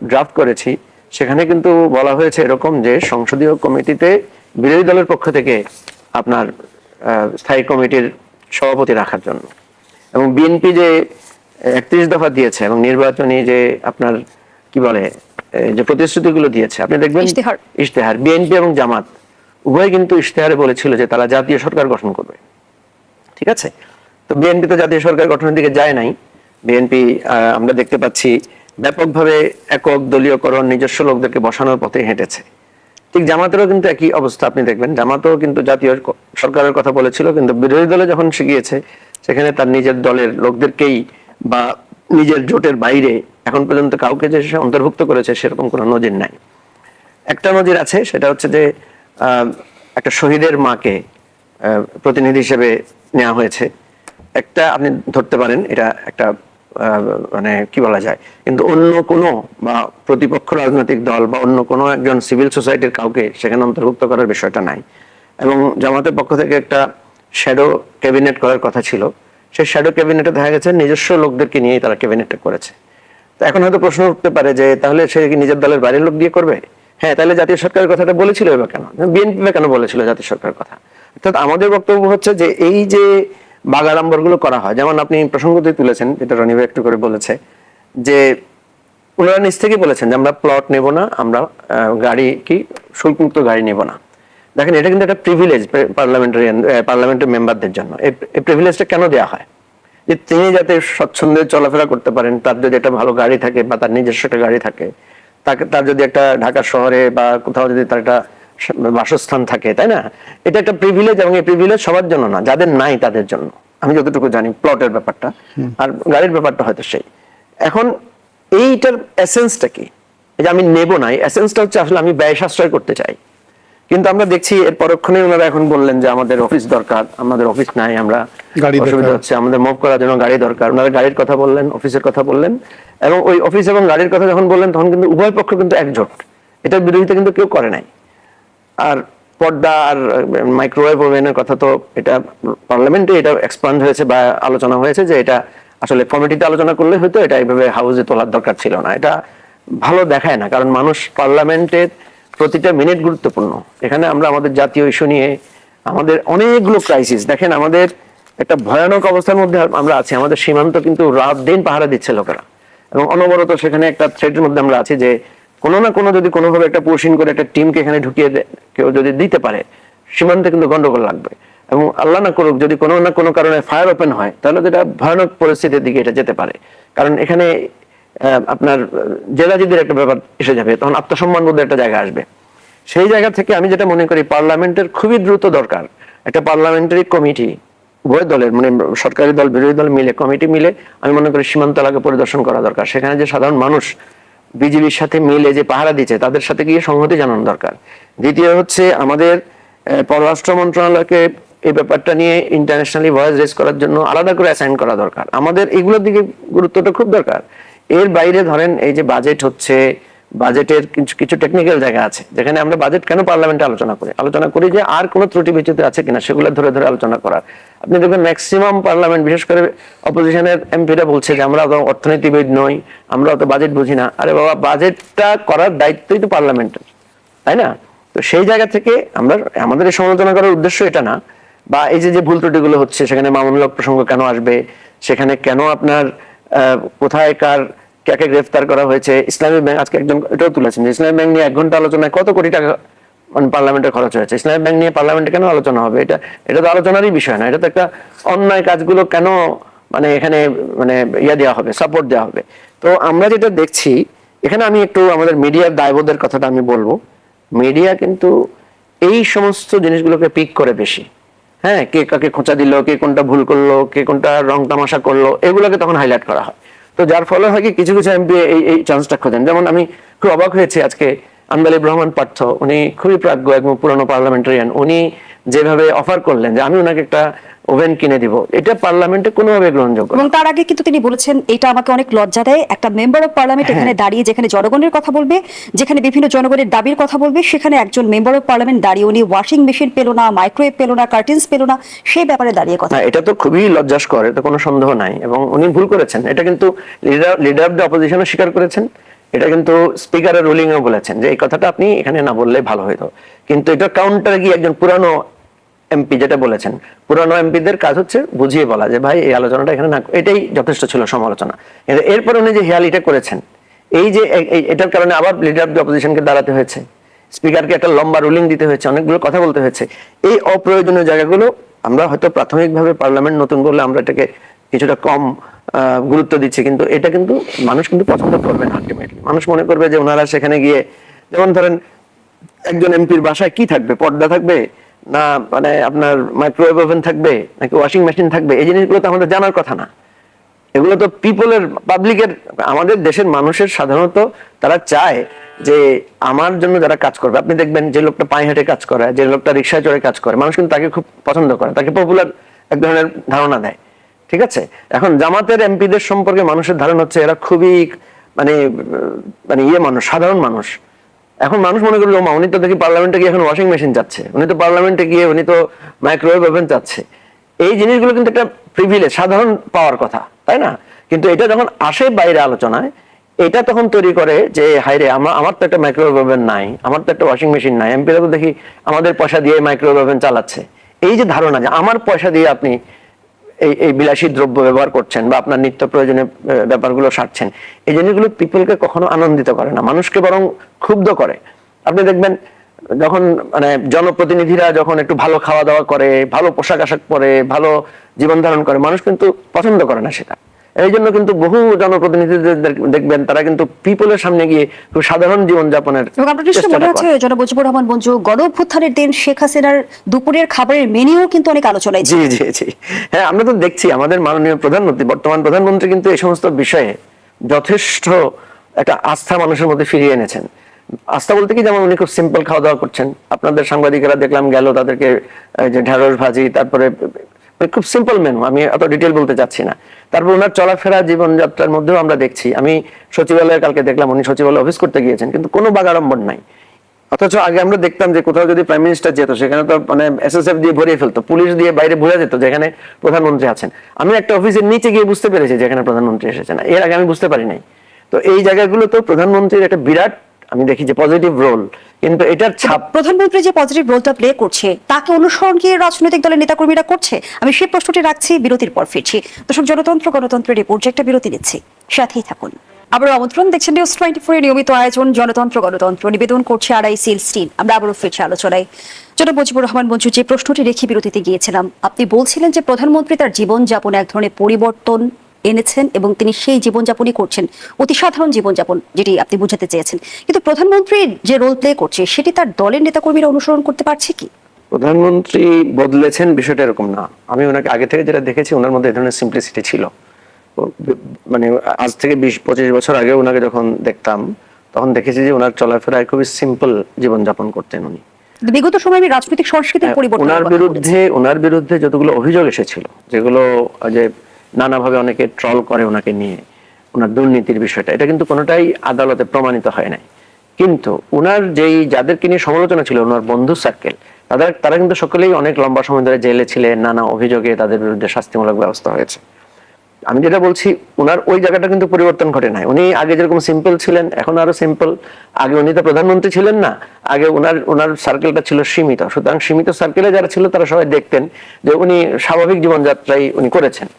ড্রাফট করেছি, সেখানে কিন্তু বলা হয়েছে এরকম যে সংসদীয় কমিটিতে বিরোধী দলের পক্ষ থেকে আপনার স্থায়ী কমিটির সভাপতি রাখার জন্য। এবং বিএনপি যে 31 দফা দিয়েছে এবং নির্বাচনী যে আপনার কি বলে যে প্রতিশ্রুতিগুলো দিয়েছে, আপনি দেখবেন ইশতেহার, বিএনপি এবং জামাত উভয় কিন্তু ইশতেহারে বলেছিল যে তারা জাতীয় সরকার গঠন করবে। ঠিক আছে, তো বিএনপি তো জাতীয় সরকার গঠনের দিকে যায় নাই। বিএনপি আমরা দেখতে পাচ্ছি ব্যাপকভাবে একক দলীয়করণ, নিজস্ব লোকদেরকে বসানোর পথে হেঁটেছে। ঠিক জামাতেরও কিন্তু একই অবস্থা। আপনি দেখবেন জামাতও কিন্তু জাতীয় সরকারের কথা বলেছিল, কিন্তু বিরোধী দলে যখন সে গিয়েছে সেখানে তার নিজের দলের লোকদেরকেই বা নিজের জোটের বাইরে এখন পর্যন্ত কাউকে যে সে অন্তর্ভুক্ত করেছে সেরকম কোনো নজির নাই। একটা নজির আছে, সেটা হচ্ছে যে একটা শহীদের মাকে প্রতিনিধি হিসেবে নেওয়া হয়েছে। একটা আপনি ধরতে পারেন এটা একটা মানে কি বলা যায়, কিন্তু অন্য কোনো বা প্রতিপক্ষ রাজনৈতিক দল বা অন্য কোনো একজন সিভিল সোসাইটির কাউকে সেখানে অন্তর্ভুক্ত করার বিষয়টা নাই। এবং জামাতের পক্ষ থেকে একটা শ্যাডো ক্যাবিনেট করার কথা ছিল, সেই শ্যাডো ক্যাবিনেটে দেখা গেছে নিজস্ব লোকদেরকে নিয়েই তারা ক্যাবিনেটটা করেছে। তো এখন হয়তো প্রশ্ন উঠতে পারে যে তাহলে সে কি নিজের দলের বাইরের লোক দিয়ে করবে? হ্যাঁ, তাহলে জাতীয় সরকারের কথাটা বলেছিল বা কেন? বিএনপি কেন বলেছিল জাতীয় সরকারের কথা? অর্থাৎ আমাদের বক্তব্য হচ্ছে যে এই যে বাগাড়ম্বর গুলো করা হয়, যেমন আপনি প্রসঙ্গতেই তুলেছেন, যেটা রনিবা একটু করে বলেছে যে ওনারা নিজ থেকেই বলেছেন যে আমরা প্লট নেব না, আমরা গাড়ি কি শুল্কমুক্ত গাড়ি নেব না। দেখেন, এটা কিন্তু একটা প্রিভিলেজ পার্লামেন্টের মেম্বারদের জন্য। এই প্রিভিলেজটা কেন দেওয়া হয়? যে তিনি যাতে স্বচ্ছন্দে চলাফেরা করতে পারেন, তার যদি একটা ভালো গাড়ি থাকে বা তার নিজস্ব একটা গাড়ি থাকে, তার যদি একটা ঢাকা শহরে বা কোথাও যদি তার একটা বাসস্থান থাকে, তাই না? এটা একটা প্রিভিলেজ, এবং এই প্রিভিলেজ সবার জন্য না, যাদের নাই তাদের জন্য। আমি যতটুকু জানি প্লটের ব্যাপারটা আর গাড়ির ব্যাপারটা হয়তো সেই। এখন এইটার এসেন্সটা কি? এই যে আমি নেব না, এই এসেন্সটা হচ্ছে আসলে আমি ব্যয় সাশ্রয় করতে চাই। কিন্তু আমরা দেখছি এর পরক্ষণে ওনারা এখন বললেন যে আমাদের অফিস দরকার, আমাদের অফিস নাই, আমরা অসুবিধা হচ্ছে, আমাদের মুভ করার জন্য গাড়ি দরকার। ওনারা গাড়ির কথা বললেন, অফিসের কথা বললেন, এবং ওই অফিস এবং গাড়ির কথা যখন বললেন তখন কিন্তু উভয় পক্ষ কিন্তু একজোট, এটার বিরোধিতা কিন্তু কেউ করে নাই। আর পর্দা আর মাইক্রোওয়েভ ওভেনের কথা তো এটা পার্লামেন্টে এটা এক্সপ্যান্ড হয়েছে বা আলোচনা হয়েছে যে এটা আসলে কমিটিতে আলোচনা করলে হয়তো এটা এইভাবে হাউসে তোলার দরকার ছিল না। এটা ভালো দেখায় না, কারণ মানুষ পার্লামেন্টের প্রতিটা মিনিট গুরুত্বপূর্ণ। এখানে আমরা আমাদের জাতীয় ইস্যু নিয়ে আমাদের অনেকগুলো ক্রাইসিস, দেখেন আমাদের একটা ভয়ানক অবস্থার মধ্যে আমরা আছি। আমাদের সীমান্ত কিন্তু রাত দিন পাহারা দিচ্ছে লোকেরা, এবং অনবরত সেখানে একটা থ্রেটের মধ্যে আমরা আছি যে কোনো না কোনো যদি কোনোভাবে একটা পুশিং করে একটা টিমকে এখানে ঢুকিয়ে কেউ যদি দিতে পারে, সীমান্তে কিন্তু গন্ডগোল লাগবে। এবং আল্লাহ না করুক যদি কোনো না কোনো কারণে ফায়ার ওপেন হয়, তাহলে যেটা ভয়ানক পরিস্থিতির দিকে এটা যেতে পারে। কারণ এখানে আপনার জেলাজিদের একটা ব্যাপার এসে যাবে, তখন আত্মসম্মান বোধের একটা জায়গা আসবে। সেই জায়গা থেকে আমি যেটা মনে করি পার্লামেন্টের খুবই দ্রুত দরকার একটা পার্লামেন্টারি কমিটি, উভয় দলের মানে সরকারি দল বিরোধী দল মিলে কমিটি মিলে আমি মনে করি সীমান্ত এলাকা পরিদর্শন করা দরকার। সেখানে যে সাধারণ মানুষ বিজিবির সাথে মিলে যে পাহারা দিচ্ছে তাদের সাথে গিয়ে সংহতি জানানো দরকার। দ্বিতীয় হচ্ছে আমাদের পররাষ্ট্র মন্ত্রণালয়কে এই ব্যাপারটা নিয়ে ইন্টারন্যাশনালি ভয়েস রেজ করার জন্য আলাদা করে অ্যাসাইন করা দরকার। আমাদের এগুলোর দিকে গুরুত্বটা খুব দরকার। এর বাইরে ধরেন এই যে বাজেট হচ্ছে, বাজেটের কিছু টেকনিক্যাল জায়গা আছে যেখানে আমরা বাজেট কেন পার্লামেন্টে আলোচনা করি যে আর কোনো ত্রুটি বিচ্যুতি আছে কিনা সেগুলো ধরে ধরে আলোচনা করার। আপনি দেখবেন ম্যাক্সিমাম পার্লামেন্ট, বিশেষ করে অপোজিশনের এমপিরা বলছে যে আমরা অর্থনীতিবিদ নই, আমরা অত বাজেট বুঝি না। আরে বাবা, বাজেটটা করার দায়িত্বই তো পার্লামেন্টের, তাই না? তো সেই জায়গা থেকে আমরা আমাদের এই সমালোচনা করার উদ্দেশ্য এটা না, বা এই যে ভুল ত্রুটিগুলো হচ্ছে সেখানে মামলামূলক প্রসঙ্গ কেন আসবে, সেখানে কেন আপনার কোথায় কার কাকে গ্রেফতার করা হয়েছে। ইসলামী ব্যাংক আজকে একজন এটাও তুলেছেন যে ইসলামী ব্যাংক নিয়ে 1 ঘন্টা আলোচনায় কত কোটি টাকা মানে পার্লামেন্টে খরচ হয়েছে। ইসলামী ব্যাংক নিয়ে পার্লামেন্টে কেন আলোচনা হবে? এটা তো আলোচনারই বিষয় না। এটা তো একটা অন্যায় কাজগুলো কেন মানে এখানে মানে দেওয়া হবে, সাপোর্ট দেওয়া হবে। তো আমরা যেটা দেখছি এখানে আমি একটু আমাদের মিডিয়ার দায়বোধের কথাটা আমি বলবো। মিডিয়া কিন্তু এই সমস্ত জিনিসগুলোকে পিক করে বেশি। হ্যাঁ, কে কাকে খোঁচা দিল, কে কোনটা ভুল করলো, কে কোনটা রং তামাশা করলো, এগুলোকে তখন হাইলাইট করা হয়। তো যার ফলে হয় কি, কিছু কিছু এমপি এই চান্সটা খোঁজেন। যেমন আমি খুব অবাক হয়েছি আজকে আন্দালিব রহমান পার্থ, উনি খুবই প্রাজ্ঞ এবং পুরনো পার্লামেন্টারিয়ান, উনি যেভাবে অফার করলেন যে আমি ওনাকে একটা ওভেন কিনে দিব, এটা পার্লামেন্টে কোনোভাবে গ্রহণযোগ্য না। এবং তার আগে কিন্তু তিনি বলেছেন এটা আমাকে অনেক লজ্জা দেয়, একটা মেম্বার অফ পার্লামেন্ট এখানে দাঁড়িয়ে যেখানে জনগণের কথা বলবে, যেখানে বিভিন্ন জনগণের দাবির কথা বলবে, সেখানে একজন মেম্বার অফ পার্লামেন্ট দাঁড়িয়ে উনি ওয়াশিং মেশিন পেল না, মাইক্রোওয়েভ পেল না, কার্টেন্স পেল না, সেই ব্যাপারে দাঁড়িয়ে কথা। না, এটা তো খুবই লজ্জাস্কর, এটা কোনো সন্দেহ নাই, এবং উনি ভুল করেছেন। এটা কিন্তু লিডার অফ দ্য অপোজিশনও স্বীকার করেছেন, এটা কিন্তু স্পিকারের রুলিংও বলেছেন যে এই কথাটা আপনি এখানে না বললে ভালো হতো। কিন্তু এটা কাউন্টারে গিয়ে একজন পুরানো এমপি যেটা বলেছেন, পুরানো এমপিদের কাজ হচ্ছে বুঝিয়ে বলা যে ভাই এই আলোচনাটা এখানে না, এটাই যথেষ্ট ছিল সমালোচনা। এরপর উনি যে হেয়ালিটা করেছেন, এই যে এটার কারণে আবার লিডার অফ দ্য অপোজিশনকে দাঁড়াতে হয়েছে, স্পিকারকে একটা লম্বা রুলিং দিতে হয়েছে, অনেকগুলো কথা বলতে হয়েছে। এই অপ্রয়োজনীয় জায়গাগুলো আমরা হয়তো প্রাথমিকভাবে পার্লামেন্ট নতুন করলে আমরা এটাকে কিছুটা কম গুরুত্ব দিচ্ছি, কিন্তু এটা কিন্তু মানুষ কিন্তু পছন্দ করবে না। আলটিমেটলি মানুষ মনে করবে যে ওনারা সেখানে গিয়ে, যেমন ধরেন একজন এমপির বাসায় কি থাকবে, পর্দা থাকবে না, মানে আপনার মাইক্রোওয়েভ ওভেন থাকবে নাকি ওয়াশিং মেশিন থাকবে, এই জিনিসগুলো তো আমাদের জানার কথা না। এগুলো তো পিপলের, পাবলিকের, আমাদের দেশের মানুষের সাধারণত তারা চায় যে আমার জন্য যারা কাজ করবে, আপনি দেখবেন যে লোকটা পায়ে হেঁটে কাজ করে, যে লোকটা রিক্সায় চড়ে কাজ করে, মানুষ কিন্তু তাকে খুব পছন্দ করে, তাকে পপুলার এক ধরনের ধারণা দেয়। ঠিক আছে, এখন জামাতের এমপিদের সম্পর্কে মানুষের ধারণা হচ্ছে এরা খুবই মানে মানে মানুষ, সাধারণ মানুষ। এখন মানুষ মনে করলো উনি তো দেখি পার্লামেন্টে গিয়ে এখন ওয়াশিং মেশিন চাচ্ছে, উনি তো পার্লামেন্টে গিয়ে উনি তো মাইক্রোওয়েভ ওভেন চাচ্ছে। এই জিনিসগুলো কিন্তু একটা প্রিভিলেজ, সাধারণ পাওয়ার কথা, তাই না? কিন্তু এটা যখন আসে বাইরে আলোচনায়, এটা তখন তৈরি করে যে হাইরে আমার তো একটা মাইক্রোওয়েভ ওভেন নাই, আমার তো একটা ওয়াশিং মেশিন নাই, এমপিরা তো দেখি আমাদের পয়সা দিয়ে মাইক্রোওয়েভ ওভেন চালাচ্ছে। এই যে ধারণা যে আমার পয়সা দিয়ে আপনি এই বিলাসী দ্রব্য ব্যবহার করছেন বা আপনার নিত্য প্রয়োজনীয় ব্যাপারগুলো সারছেন, এই জিনিসগুলো পিপলকে কখনো আনন্দিত করে না, মানুষকে বরং ক্ষুব্ধ করে। আপনি দেখবেন যখন মানে জনপ্রতিনিধিরা যখন একটু ভালো খাওয়া দাওয়া করে, ভালো পোশাক আশাক পরে, ভালো জীবন ধারণ করে, মানুষ কিন্তু পছন্দ করে না সেটা। এই জন্য কিন্তু বহু জনপ্রতিনিধিদের দেখবেন তারা কিন্তু পিপলের সামনে গিয়ে খুব সাধারণ জীবন যাপনের এবং আপনার নিশ্চয়ই মনে আছে জনাব মুজিবুর রহমান মঞ্জু, গণ অভ্যুত্থানের দিন শেখ হাসিনার দুপুরের খাবারের মেনুও কিন্তু অনেক আলোচনায় ছিল। জি জি জি, হ্যাঁ, আমরা তো দেখছি আমাদের মাননীয় প্রধানমন্ত্রী, বর্তমান প্রধানমন্ত্রী কিন্তু এই সমস্ত বিষয়ে যথেষ্ট একটা আস্থা মানুষের মধ্যে ফিরিয়ে এনেছেন। আস্থা বলতে কি, যেমন উনি খুব সিম্পল খাওয়া দাওয়া করছেন, আপনাদের সাংবাদিকেরা দেখলাম গেল, তাদেরকে যে ঢেঁড়স ভাজি, তারপরে খুব সিম্পল মেনু, আমি অত ডিটেল বলতে চাচ্ছি না। তারপর ওনার চলাফেরা জীবনযাত্রার মধ্যেও আমরা দেখছি, আমি সচিবালয়ে কালকে দেখলাম উনি সচিবালয় অফিস করতে গিয়েছেন, কিন্তু কোনো বাগাড়ম্বর নাই। অথচ আগে আমরা দেখতাম যে কোথাও যদি প্রাইম মিনিস্টার যেত, সেখানে তো মানে এসএসএফ দিয়ে ভরিয়ে ফেলতো, পুলিশ দিয়ে বাইরে ভরে যেত যেখানে প্রধানমন্ত্রী আছেন। আমি একটা অফিসের নিচে গিয়ে বুঝতে পেরেছি যেখানে প্রধানমন্ত্রী এসেছেন, এর আগে আমি বুঝতে পারি নাই। তো এই জায়গাগুলো তো প্রধানমন্ত্রীর একটা বিরাট, আমি দেখি যে পজিটিভ রোল, কিন্তু এটার ছাপ প্রধানমন্ত্রী যে পজিটিভ রোলটা প্লে করছে তাকে অনুসরণ কি রাজনৈতিক দলের নেতাকর্মীরা করছে? আমি সেই প্রশ্নটি রাখছি, বিরতির পর ফিরছি। দর্শক, জনতন্ত্র গণতন্ত্রের রিপোর্ট, একটা বিরতি নিচ্ছি, সাথেই থাকুন। আবারও আমন্ত্রণ, দেখছেন নিউজ 24 এর নিয়মিত আয়োজন জনতন্ত্র গণতন্ত্র, নিবেদন করছে আড়াইসিল স্টিল। আমরা আবারও ফিরছি আলোচনায়। জনাব মুজিবুর রহমান মঞ্জু, যে প্রশ্নটি রেখে বিরতিতে গিয়েছিলাম, আপনি বলছিলেন যে প্রধানমন্ত্রী তার জীবনযাপনে এক ধরনের পরিবর্তন এনেছেন এবং তিনি সেই জীবনযাপনই করছেন, অতি সাধারণ জীবনযাপন, যেটি আপনি বুঝাতে চেয়েছেন। কিন্তু প্রধানমন্ত্রী যে রোল প্লে করছে সেটি তার দলের নেতাকর্মীরা অনুসরণ করতে পারছে কি? প্রধানমন্ত্রী বদলেছেন বিষয়টা এরকম না। আমি ওনাকে আগে থেকে যেটা দেখেছি, ওনার মধ্যে এই ধরনের সিম্পলিসিটি ছিল। মানে আজ থেকে 20-25 বছর আগে ওনাকে যখন দেখতাম, তখন দেখেছি যে ওনার চলাফেরায় খুবই সিম্পল জীবনযাপন করতেন উনি। বিগত সময়ে আমি রাজনৈতিক সংস্কৃতির পরিবর্তন, ওনার বিরুদ্ধে যতগুলো অভিযোগ এসেছিল, যেগুলো যে নানাভাবে অনেকে ট্রল করে ওনাকে নিয়ে, ওনার দুর্নীতির বিষয়টা, এটা কিন্তু কোনোটাই আদালতে প্রমাণিত হয় নাই। কিন্তু ওনার যাদেরকে নিয়ে সমালোচনা ছিল, ওনার বন্ধু সার্কেল, তারা কিন্তু সকলেই অনেক লম্বা সময় ধরে জেলে ছিলেন, নানা অভিযোগে তাদের বিরুদ্ধে শাস্তিমূলক ব্যবস্থা হয়েছে। আমি যেটা বলছি, ওনার ওই জায়গাটা কিন্তু পরিবর্তন ঘটে নাই। উনি আগে যেরকম সিম্পল ছিলেন, এখন আরো সিম্পল। আগে উনি তো প্রধানমন্ত্রী ছিলেন না, আগে ওনার সার্কেলটা ছিল সীমিত। সুতরাং সীমিত সার্কেলে যারা ছিল তারা সবাই দেখতেন যে উনি স্বাভাবিক জীবনযাত্রাই উনি করেছেন।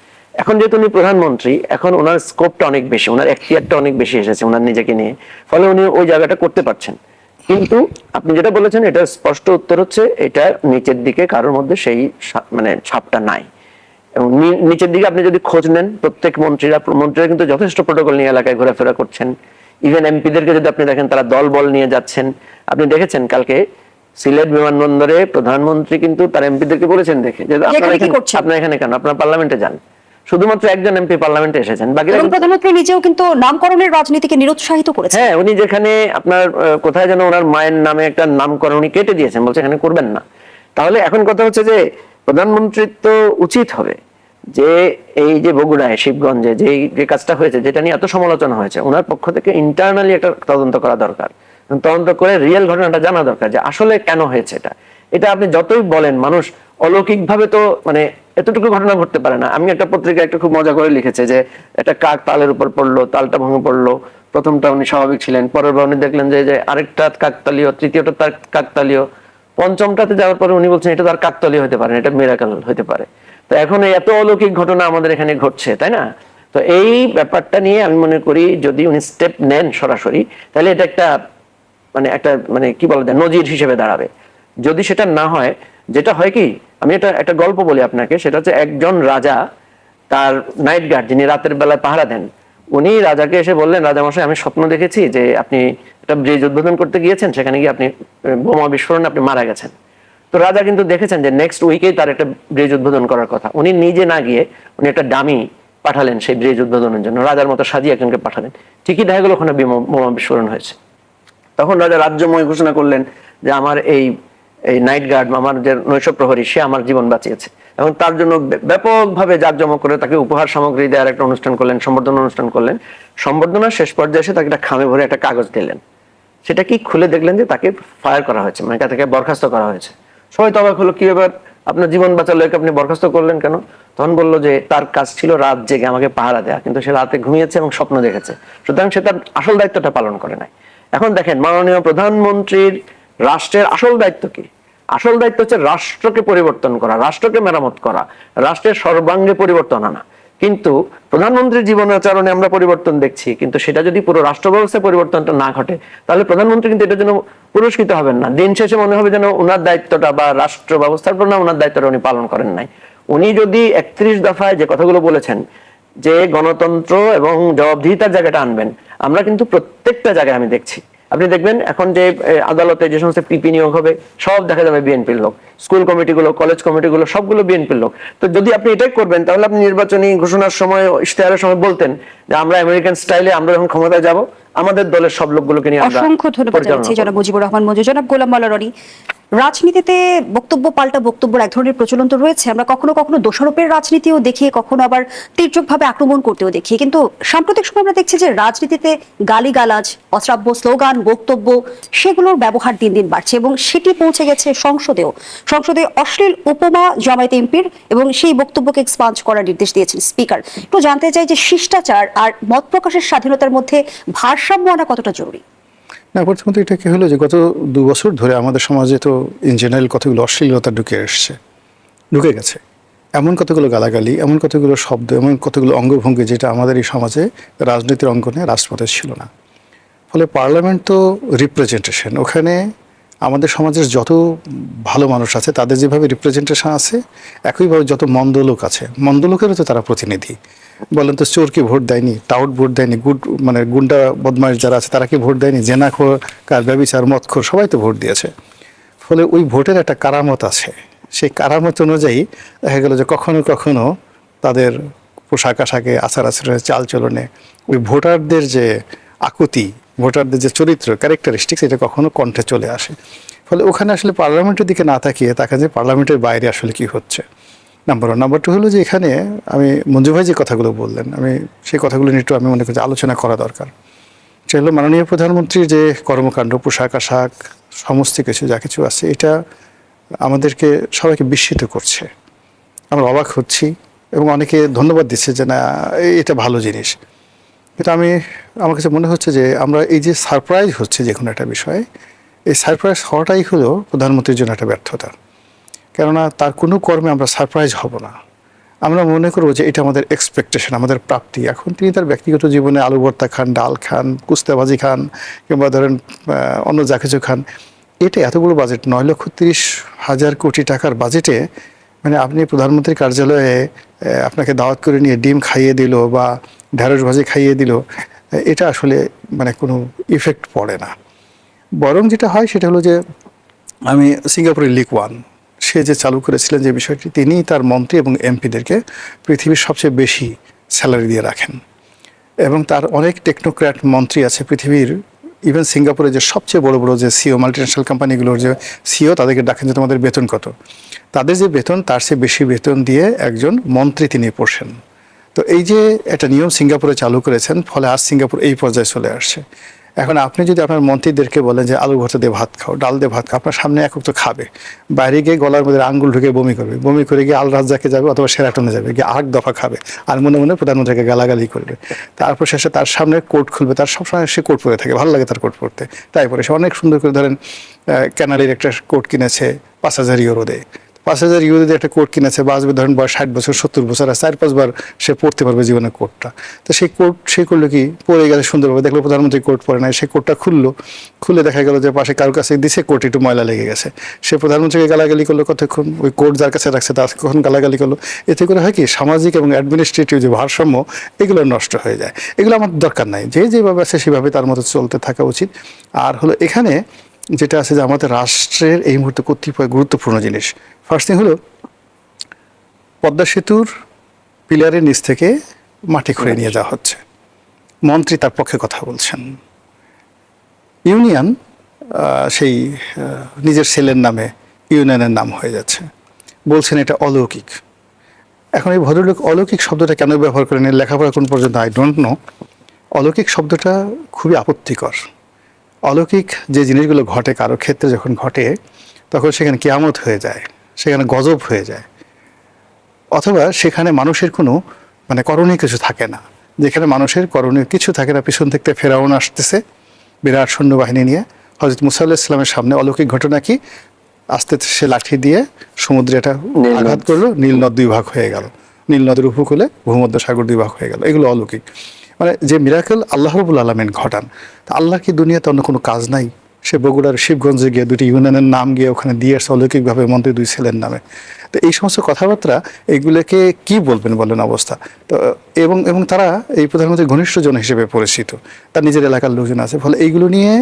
এখন যেহেতু উনি প্রধানমন্ত্রী, এখন ওনার স্কোপটা অনেক বেশি, ওনার এখতিয়ারটা অনেক বেশি এসেছে ওনার নিজেকে নিয়ে, ফলে উনি ওই জায়গাটা করতে পারছেন। কিন্তু আপনি যেটা বলেছেন, এটা স্পষ্ট উত্তর হচ্ছে এটা নিচের দিকে কারোর মধ্যে সেই মানে ছাপটা নাই। এবং নিচের দিকে আপনি যদি খোঁজ নেন, প্রত্যেক মন্ত্রীরা কিন্তু যথেষ্ট প্রোটোকল নিয়ে এলাকায় ঘোরাফেরা করছেন, ইভেন এমপিদেরকে যদি আপনি দেখেন তারা দল বল নিয়ে যাচ্ছেন। আপনি দেখেছেন কালকে সিলেট বিমানবন্দরে প্রধানমন্ত্রী কিন্তু তার এমপিদেরকে বলেছেন দেখে যে আপনারা এখানে কেন, আপনারা পার্লামেন্টে যান। শুধুমাত্র একজন এমপি পার্লামেন্টে এসেছেন, বাকিরা প্রধানমন্ত্রী নিজেও কিন্তু নামকরণের রাজনীতিকে নিরুৎসাহিত করেছেন। হ্যাঁ, উনি যেখানে আপনার কোথায় যেন ওনার মায়ের নামে একটা নামকরণ উনি কেটে দিয়েছেন, বলছে এখানে করবেন না। তাহলে এখন কথা হচ্ছে যে প্রধানমন্ত্রীর তো উচিত হবে যে এই যে বগুড়ায় শিবগঞ্জে যে কাজটা হয়েছে, যেটা নিয়ে এত সমালোচনা হয়েছে, ওনার পক্ষ থেকে ইন্টারনালি একটা তদন্ত করা দরকার। তদন্ত করে রিয়েল ঘটনাটা জানা দরকার যে আসলে কেন হয়েছে এটা। এটা আপনি যতই বলেন, মানুষ অলৌকিক ভাবে তো মানে এতটুকু ঘটনা ঘটতে পারে না। আমি একটা পত্রিকা একটা খুব মজা করে লিখেছে যে একটা কাক তালের উপর পড়লো, তালটা ভেঙে পড়লো, প্রথমটা উনি স্বাভাবিক ছিলেন, পরের বার উনি দেখলেন যে আরেকটা কাকতালীয়, তৃতীয়টা তার কাকতালীয়, পঞ্চমটাতে যাওয়ার পরে উনি বলছেন এটা তার কাকতালীয় হতে পারে, এটা মিরাকেল হতে পারে। তো এখন এত অলৌকিক ঘটনা আমাদের এখানে ঘটছে, তাই না? তো এই ব্যাপারটা নিয়ে আমি মনে করি যদি উনি স্টেপ নেন সরাসরি, তাহলে এটা একটা মানে কি বলা যায়, নজির হিসেবে দাঁড়াবে। যদি সেটা না হয়, যেটা হয় কি, আমি একটা গল্প বলি আপনাকে, সেটা হচ্ছে একজন রাজা, তার নাইট গার্ড যিনি রাতের বেলায় পাহারা দেন, উনি রাজাকে এসে বললেন, রাজামশাই আমি স্বপ্ন দেখেছি যে আপনি একটা ব্রিজ উদ্বোধন করতে গিয়েছেন, সেখানে গিয়ে আপনি বোমা বিস্ফোরণে আপনি মারা গেছেন। তো রাজা কিন্তু দেখেছেন যে নেক্সট উইকেই তার একটা ব্রিজ উদ্বোধন করার কথা। উনি নিজে না গিয়ে উনি একটা ডামি পাঠালেন সেই ব্রিজ উদ্বোধনের জন্য, রাজার মতো সাজিয়ে একজনকে পাঠালেন। ঠিকই দেখা গেল ওখানে বোমা বিস্ফোরণ হয়েছে। তখন রাজা রাজ্যময় ঘোষণা করলেন যে আমার এই নাইট গার্ড, আমার যে নৈশ প্রহরী, সে আমার জীবন বাঁচিয়েছে। এবং তার জন্য ব্যাপকভাবে জাঁকজমক করে তাকে উপহার সামগ্রী দেওয়ার একটা অনুষ্ঠান করলেন, সম্বর্ধনা অনুষ্ঠান করলেন। সম্বর্ধনার শেষ পর্যায়ে এসে তাকে একটা খামে ভরে একটা কাগজ দিলেন। সেটা কি খুলে দেখলেন যে তাকে ফায়ার করা হয়েছে, মানে তাকে বরখাস্ত করা হয়েছে। সবাই তো অবাক হলো, কি ব্যাপার, আপনার জীবন বাঁচালো, আপনি বরখাস্ত করলেন কেন? তখন বললো যে তার কাজ ছিল রাত জেগে আমাকে পাহারা দেওয়া, কিন্তু সে রাতে ঘুমিয়েছে এবং স্বপ্ন দেখেছে, সুতরাং সে তার আসল দায়িত্বটা পালন করে নাই। এখন দেখেন, মাননীয় প্রধানমন্ত্রীর রাষ্ট্রের আসল দায়িত্ব কি? আসল দায়িত্ব হচ্ছে রাষ্ট্রকে পরিবর্তন করা, রাষ্ট্রকে মেরামত করা, রাষ্ট্রের সর্বাঙ্গে পরিবর্তন আনা। কিন্তু প্রধানমন্ত্রীর জীবনাচরণে আমরা পরিবর্তন দেখছি, কিন্তু সেটা যদি পুরো রাষ্ট্র ব্যবস্থায় পরিবর্তনটা না ঘটে, তাহলে প্রধানমন্ত্রী কিন্তু এটার জন্য পুরস্কৃত হবেন না। দিন শেষে মনে হবে যেন ওনার দায়িত্বটা বা রাষ্ট্র ব্যবস্থার জন্য ওনার দায়িত্বটা উনি পালন করেন নাই। উনি যদি 31 দফায় যে কথাগুলো বলেছেন যে গণতন্ত্র এবং জবাবদিহিতার জায়গাটা আনবেন, আমরা কিন্তু প্রত্যেকটা জায়গায় আমি দেখছি। আপনি দেখবেন এখন যে আদালতে যে সমস্ত পিপি নিয়োগ হবে, সব দেখা যাবে বিএনপির লোক। স্কুল কমিটিগুলো, কলেজ কমিটিগুলো, সবগুলো বিএনপির লোক। তো যদি আপনি এটাই করবেন, তাহলে আপনি নির্বাচনী ঘোষণার সময়, ইশতেহারের সময় বলতেন যে আমরা আমেরিকান স্টাইলে আমরা যখন ক্ষমতায় যাব, আমাদের দলের সব লোকগুলোকে নিয়ে আমরা। অসংখ্য ধন্যবাদ জানাচ্ছি জনাব মুজিবুর রহমান মঞ্জু। জনাব গোলাম মাওলা রনি, রাজনীতিতে বক্তব্য পাল্টা বক্তব্যের এক ধরনের প্রচলন তো রয়েছে। আমরা কখনো কখনো দোষারোপের রাজনীতিও দেখি, কখনো আবার তীর্যকভাবে আক্রমণ করতেও দেখি। কিন্তু সাম্প্রতিক সময় আমরা দেখছি যে রাজনীতিতে গালিগালাজ, অশ্রাব্য স্লোগান, বক্তব্য, সেগুলোর ব্যবহার দিন দিন বাড়ছে এবং সেটি পৌঁছে গেছে সংসদেও। সংসদে অশ্লীল উপমা জামায়াত এমপির, এবং সেই বক্তব্যকে এক্সপাঞ্জ করার নির্দেশ দিয়েছেন স্পিকার। একটু জানতে চাই যে শিষ্টাচার আর মত প্রকাশের স্বাধীনতার মধ্যে ভারসাম্য আনা কতটা জরুরি? না, প্রথমত এটা কি হলো যে গত 2 বছর ধরে আমাদের সমাজে তো ইন জেনারেল কতগুলো অশ্লীলতা ঢুকে গেছে। এমন কতগুলো গালাগালি, এমন কতগুলো শব্দ, এমন কতগুলো অঙ্গভঙ্গি যেটা আমাদের এই সমাজে রাজনীতির অঙ্গনে রাজপথে ছিল না। ফলে পার্লামেন্ট তো রিপ্রেজেন্টেশন, ওখানে আমাদের সমাজের যত ভালো মানুষ আছে তাদের যেভাবে রিপ্রেজেন্টেশন আছে, একইভাবে যত মন্দ লোক আছে, মন্দ লোকেরও তো তারা প্রতিনিধি। বলেন তো, চোরকে ভোট দেয়নি, টাউট ভোট দেয়নি, মানে গুন্ডা বদমাইশ যারা আছে তারা কি ভোট দেয়নি? জেনাখোর, কার ব্যভিচার, মদখোর, সবাই তো ভোট দিয়েছে। ফলে ওই ভোটের একটা কারামত আছে। সেই কারামত অনুযায়ী দেখা গেল যে কখনো কখনো তাদের পোশাক আশাকে, আচার আচরণে, চালচলনে ওই ভোটারদের যে আকুতি, ভোটারদের যে চরিত্র, ক্যারেক্টারিস্টিক্স, এটা কখনো কণ্ঠে চলে আসে। ফলে ওখানে আসলে পার্লামেন্টের দিকে না তাকিয়ে তাকে যে পার্লামেন্টের বাইরে আসলে কি হচ্ছে, নাম্বার 1। নাম্বার 2 হলো যে এখানে আমি মঞ্জু ভাই যে কথাগুলো বললেন, আমি সেই কথাগুলো নিয়ে একটু আমি মনে করি আলোচনা করা দরকার। সেটা হলো মাননীয় প্রধানমন্ত্রীর যে কর্মকাণ্ড, পোশাক আশাক, সমস্ত কিছু যা কিছু আছে, এটা আমাদেরকে সবাইকে বিস্মিত করছে। আমরা অবাক হচ্ছি এবং অনেকে ধন্যবাদ দিচ্ছে যে না, এটা ভালো জিনিস। কিন্তু আমার কাছে মনে হচ্ছে যে আমরা এই যে সারপ্রাইজ হচ্ছে যে কোনো একটা বিষয়ে, এই সারপ্রাইজ হওয়াটাই হলো প্রধানমন্ত্রীর জন্য একটা ব্যর্থতা। কেননা তার কোনো কর্মে আমরা সারপ্রাইজ হব না। আমরা মনে করবো যে এটা আমাদের এক্সপেকটেশন, আমাদের প্রাপ্তি। এখন তিনি তার ব্যক্তিগত জীবনে আলু ভর্তা খান, ডাল খান, কুস্তাবাজি খান, কিংবা ধরেন অন্য যা কিছু খান, এটা এত বড় বাজেট, 9,30,000 কোটি টাকার বাজেটে, মানে আপনি প্রধানমন্ত্রীর কার্যালয়ে আপনাকে দাওয়াত করে নিয়ে ডিম খাইয়ে দিল বা ঢেঁড়স ভাজি খাইয়ে দিল, এটা আসলে মানে কোনো ইফেক্ট পড়ে না। বরং যেটা হয় সেটা হলো যে আমি সিঙ্গাপুরের লিগ ওয়ান সে যে চালু করেছিলেন যে বিষয়টি, তিনি তার মন্ত্রী এবং এমপিদেরকে পৃথিবীর সবচেয়ে বেশি স্যালারি দিয়ে রাখেন এবং তার অনেক টেকনোক্র্যাট মন্ত্রী আছে পৃথিবীর, ইভেন সিঙ্গাপুরে যে সবচেয়ে বড় বড় যে সিও মাল্টিন্যাশনাল কোম্পানিগুলোর যে সিও, তাদেরকে ডাকেন যে তোমাদের বেতন কত, তাদের যে বেতন তার চেয়ে বেশি বেতন দিয়ে একজন মন্ত্রী তিনি পোষেন। তো এই যে একটা নিয়ম সিঙ্গাপুরে চালু করেছেন, ফলে আজ সিঙ্গাপুর এই পর্যায়ে চলে আসছে। এখন আপনি যদি আপনার মন্ত্রীদেরকে বলেন যে আলু ভর্তা দিয়ে ভাত খাও, ডাল দিয়ে ভাত খাও, আপনার সামনে এক তো খাবে, বাইরে গিয়ে গলার মধ্যে আঙ্গুল ঢুকে বমি করবে, বমি করে গিয়ে আল রাজ্জাকে যাবে অথবা সেরাটনে যাবে, গিয়ে আরেক দফা খাবে আর মনে মনে প্রধানমন্ত্রীকে গালাগালি করবে। তারপর শেষে তার সামনে কোট খুলবে, তার সবসময় সে কোট পরে থাকে, ভালো লাগে তার কোট পরতে, তাই পরে সে অনেক সুন্দর করে ধরেন ক্যানাডির একটা কোট কিনেছে 5,000 ইউরো দিয়ে, 5,000 ইউরো দিয়ে একটা কোট কিনেছে, বাঁচবে ধরেন বয়স 60 বছর 70 বছর, আর 4-5 বার সে পড়তে পারবে জীবনে কোটটা। তো সেই কোট সে করলো কি, পরে গেছে সুন্দরভাবে, দেখলো প্রধানমন্ত্রী কোট পরে নাই, সেই কোটটা খুলে দেখা গেল যে পাশে কারোর কাছে দিছে, কোট একটু ময়লা লেগে গেছে, সে প্রধানমন্ত্রীকে গালাগালি করলো কতক্ষণ, ওই কোট যার কাছে রাখছে তার কখন গালাগালি করলো। এতে করে হয় কি, সামাজিক এবং অ্যাডমিনিস্ট্রেটিভ যে ভারসাম্য এগুলো নষ্ট হয়ে যায়। এগুলো আমার দরকার নাই, যে যেভাবে আছে সেভাবে তার মতো চলতে থাকা উচিত। আর হলো এখানে যেটা আছে যে আমাদের রাষ্ট্রের এই মুহূর্তে কতিপয় গুরুত্বপূর্ণ জিনিস। ফার্স্ট থিং হলো পদ্মা সেতুর পিলারের নিচ থেকে মাটি খুঁড়ে নিয়ে যাওয়া হচ্ছে, মন্ত্রী তার পক্ষে কথা বলছেন, ইউনিয়ন সেই নিজের ছেলের নামে ইউনিয়নের নাম হয়ে যাচ্ছে, বলছেন এটা অলৌকিক। এখন এই ভদ্রলোক অলৌকিক শব্দটা কেন ব্যবহার করেন, লেখাপড়া কোন পর্যন্ত আই ডোন্ট নো। অলৌকিক শব্দটা খুবই আপত্তিকর। অলৌকিক যে জিনিসগুলো ঘটে কারো ক্ষেত্রে যখন ঘটে, তখন সেখানে কিয়ামত হয়ে যায়, সেখানে গজব হয়ে যায়, অথবা সেখানে মানুষের কোনো মানে করণীয় কিছু থাকে না। যেখানে মানুষের করণীয় কিছু থাকে না, পিছন থেকে ফেরাউন আসতেছে বিরাট সৈন্যবাহিনী নিয়ে, হযরত মুসা আলাইহিস সালামের সামনে অলৌকিক ঘটনা কি, আস্তে আস্তে সে লাঠি দিয়ে সমুদ্রে এটা আঘাত করলো, নীল নদ 2 ভাগ হয়ে গেল, নীল নদের উপকূলে ভূমধ্য সাগর 2 ভাগ হয়ে গেল। এগুলো অলৌকিক, মানে যে মিরাকেল আল্লাহ রাব্বুল আলামিন ঘটান। তা আল্লাহ কি দুনিয়াতে অন্য কোনো কাজ নাই? সে বগুড়ার শিবগঞ্জে গিয়ে 2টি ইউনিয়নের নাম গিয়ে ওখানে দিয়ে আসছে অলৌকিকভাবে মন্ত্রী 2 ছেলের নামে। তো এই সমস্ত কথাবার্তা এগুলোকে কি বলবেন বলেন অবস্থা। তো এবং তারা এই প্রধানমন্ত্রীর ঘনিষ্ঠ জন হিসেবে পরিচিত, তার নিজের এলাকার লোকজন আছে, ফলে এইগুলো নিয়ে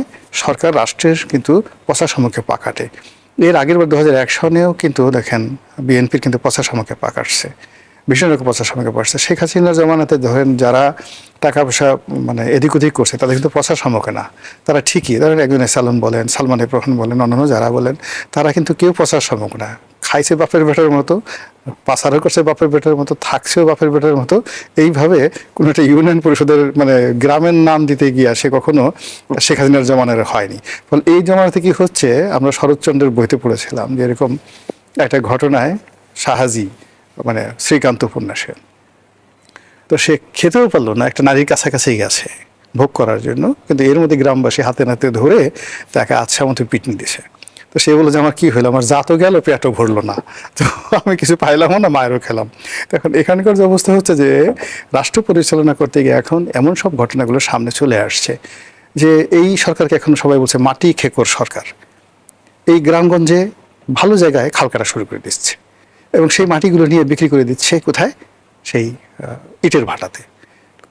সরকার রাষ্ট্রের কিন্তু পচার সম্মুখে পা কাটে। এর আগের বার 2001 সনেও কিন্তু দেখেন বিএনপির কিন্তু পচার সম্মুখে পা কাটছে, ভীষণ রকম পচার সম্মুখে পড়ছে। শেখ হাসিনার জমানাতে ধরেন যারা টাকা পয়সা মানে এদিক ওদিক করছে তাদের কিন্তু পচার সম্মুখে না, তারা ঠিকই ধরেন একজন সালন বলেন, সালমান এফ রহমান বলেন, অন্যান্য যারা বলেন, তারা কিন্তু কেউ পচার সম্মুখ না, খাইছে বাপের বেটার মতো, পাচারও করছে বাপের বেটার মতো, থাকছেও বাপের বেটার মতো। এইভাবে কোনো একটা ইউনিয়ন পরিষদের মানে গ্রামের নাম দিতে গিয়া সে কখনো শেখ হাসিনার জমানার হয়নি। ফলে এই জমানাতে কি হচ্ছে, আমরা শরৎচন্দ্রের বইতে পড়েছিলাম যে এরকম একটা ঘটনায় শাহাজি মানে শ্রীকান্ত উপন্যাসে, তো সে খেতেও পারলো না, একটা নারীর কাছাকাছি গেছে ভোগ করার জন্য, কিন্তু এর মধ্যে গ্রামবাসী হাতে নাতে ধরে তাকে আচ্ছা মতো পিটনি দিছে। তো সে বলে যে আমার কি হলো, আমার জাতও গেল পেটও ভরলো না, তো আমি কিছু পাইলামও না, মায়েরও খেলাম। এখন এখানকার যে অবস্থা হচ্ছে যে রাষ্ট্র পরিচালনা করতে গিয়ে এখন এমন সব ঘটনাগুলো সামনে চলে আসছে যে এই সরকারকে এখন সবাই বলছে মাটি খেকোর সরকার। এই গ্রামগঞ্জে ভালো জায়গায় খাল কাটা শুরু করে দিচ্ছে এবং সেই মাটিগুলো নিয়ে বিক্রি করে দিচ্ছে কোথায়, সেই ইটের ভাটাতে।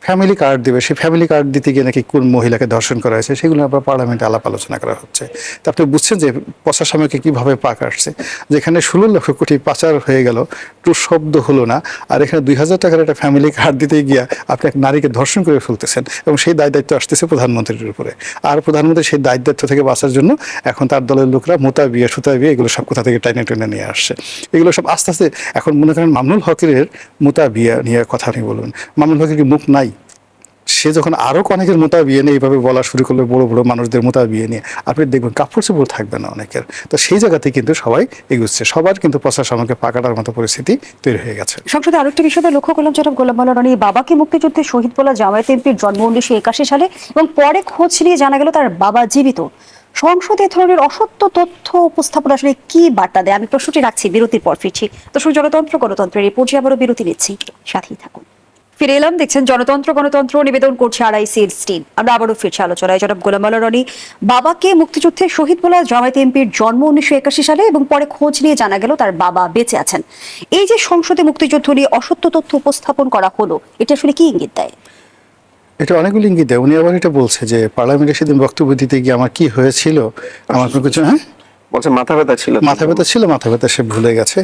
ফ্যামিলি কার্ড দেবে, সেই ফ্যামিলি কার্ড দিতে গিয়ে নাকি কোন মহিলাকে ধর্ষণ করা হয়েছে সেগুলো আবার পার্লামেন্টে আলাপ আলোচনা করা হচ্ছে। তা আপনি বুঝছেন যে পচার সময়কে কীভাবে পাক আসছে, যেখানে 16 লক্ষ কোটি পাচার হয়ে গেল, টু শব্দ হলো না, আর এখানে 2,000 টাকার একটা ফ্যামিলি কার্ড দিতে গিয়া আপনি এক নারীকে ধর্ষণ করে ফেলতেছেন এবং সেই দায়িত্ব আসতেছে প্রধানমন্ত্রীর উপরে। আর প্রধানমন্ত্রী সেই দায়িত্ব থেকে বাঁচার জন্য এখন তার দলের লোকরা মোতা বিয়ে সুতা বিয়ে এগুলো সব কোথা থেকে টাইনে টেনে নিয়ে আসছে। এগুলো সব আস্তে আস্তে এখন মনে করেন মামুনুল হকের মোতা বিয়ে নিয়ে কথা আপনি বলবেন, মামুনুল হকের কি মুখ নাই? সে যখন আরো অনেকের মোতা বিয়ে নিয়ে এইভাবে বলা শুরু করলো, বড় বড় মানুষদের মোতা বিয়ে নিয়ে, আপনি দেখবেন কাপড় চোপড় থাকবে না অনেকের। তো সেই জায়গাতে কিন্তু সবাই এগুচ্ছে, সবার কিন্তু পচার সামনে পাকাটার মতো পরিস্থিতি তৈরি হয়ে গেছে। সংসদে আরো একটা বিষয় লক্ষ্য করলাম, জনাব গোলাম মাওলা রনি, বাবাকে মুক্তিযুদ্ধে শহীদ বলা জামায়াত এমপির জন্ম 1981 সালে এবং পরে খোঁজ নিয়ে জানা গেল তার বাবা জীবিত। সংসদে এ ধরনের অসত্য তথ্য উপস্থাপন আসলে কি বার্তা দেয়? আমি প্রশ্নটি রাখছি, বিরতির পর ফিরছি। দর্শক, জনতন্ত্র গণতন্ত্রের এই পর্যায়ে আবারও বিরতি নিচ্ছি, সাথেই থাকুন। ফিরে এলাম, দেখছেন জনতন্ত্র গণতন্ত্র, নিবেদন করছে RIC's টিম। আমরা আবারও ফিরছি আলোচনায়। জনাব গোলাম মাওলা রনি, বাবাকে মুক্তিযুদ্ধে শহীদ বলা জামায়াত এমপির জন্ম 1981 সালে এবং পরে খোঁজ নিয়ে জানা গেল তার বাবা বেঁচে আছেন। এই যে সংসদে মুক্তিযুদ্ধ নিয়ে অসত্য তথ্য উপস্থাপন করা হলো, এটা আসলে কি ইঙ্গিত দেয়? এটা অনেকগুলো ইঙ্গিত দেয়। উনি আবার এটা বলছে যে পার্লামেন্টে সেদিন বক্তব্য দিতে গিয়ে আমার কি হয়েছিল, আমার কোনো কিছু, হ্যাঁ বলছে মাথা ব্যথা ছিল, মাথা ব্যথা ছিল, মাথা ব্যথা সে ভুলে গেছে,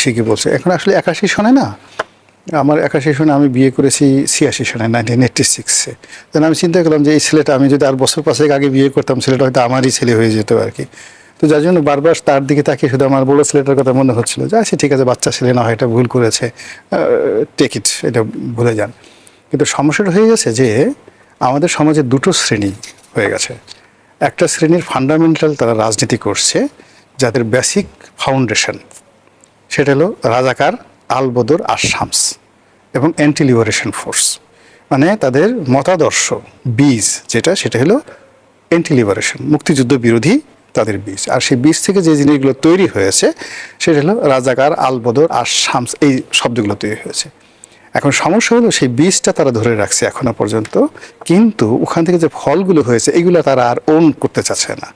সে কি বলছে। এখন আসলে 81 সনে না, আমার 81 সনে আমি বিয়ে করেছি 86 সনে 1986-এ। তখন আমি চিন্তা করলাম যে এই ছেলেটা আমি যদি আর বছর 5 আগে বিয়ে করতাম, ছেলেটা হয়তো আমারই ছেলে হয়ে যেত আর কি। তো যার জন্য বারবার তার দিকে তাকিয়ে শুধু আমার বড় ছেলেটার কথা মনে হচ্ছিল যে আচ্ছা ঠিক আছে, বাচ্চা ছেলে না হয় এটা ভুল করেছে, টেক ইট, এটা ভুলে যান। কিন্তু সমস্যাটা হয়ে গেছে যে আমাদের সমাজে দুটো শ্রেণী হয়ে গেছে। একটা শ্রেণীর ফান্ডামেন্টাল, তারা রাজনীতি করছে, যাদের বেসিক ফাউন্ডেশন সেটা হলো রাজাকার, আল বদর আর শামস এবং অ্যান্টি লিবারেশন ফোর্স। মানে তাদের মতাদর্শ বীজ যেটা, সেটা হলো অ্যান্টি লিবারেশন, মুক্তিযুদ্ধ বিরোধী তাদের বীজ। আর সেই বীজ থেকে যে জিনিসগুলো তৈরি হয়েছে সেটা হলো রাজাকার, আল বদর আর শামস, এই শব্দগুলো তৈরি হয়েছে। এখন সমস্যা হলো সেই বীজটা তারা ধরে রাখছে এখনো পর্যন্ত, কিন্তু ওখান থেকে যে ফলগুলো হয়েছে এগুলো তারা আর ওন করতে চাচ্ছে না।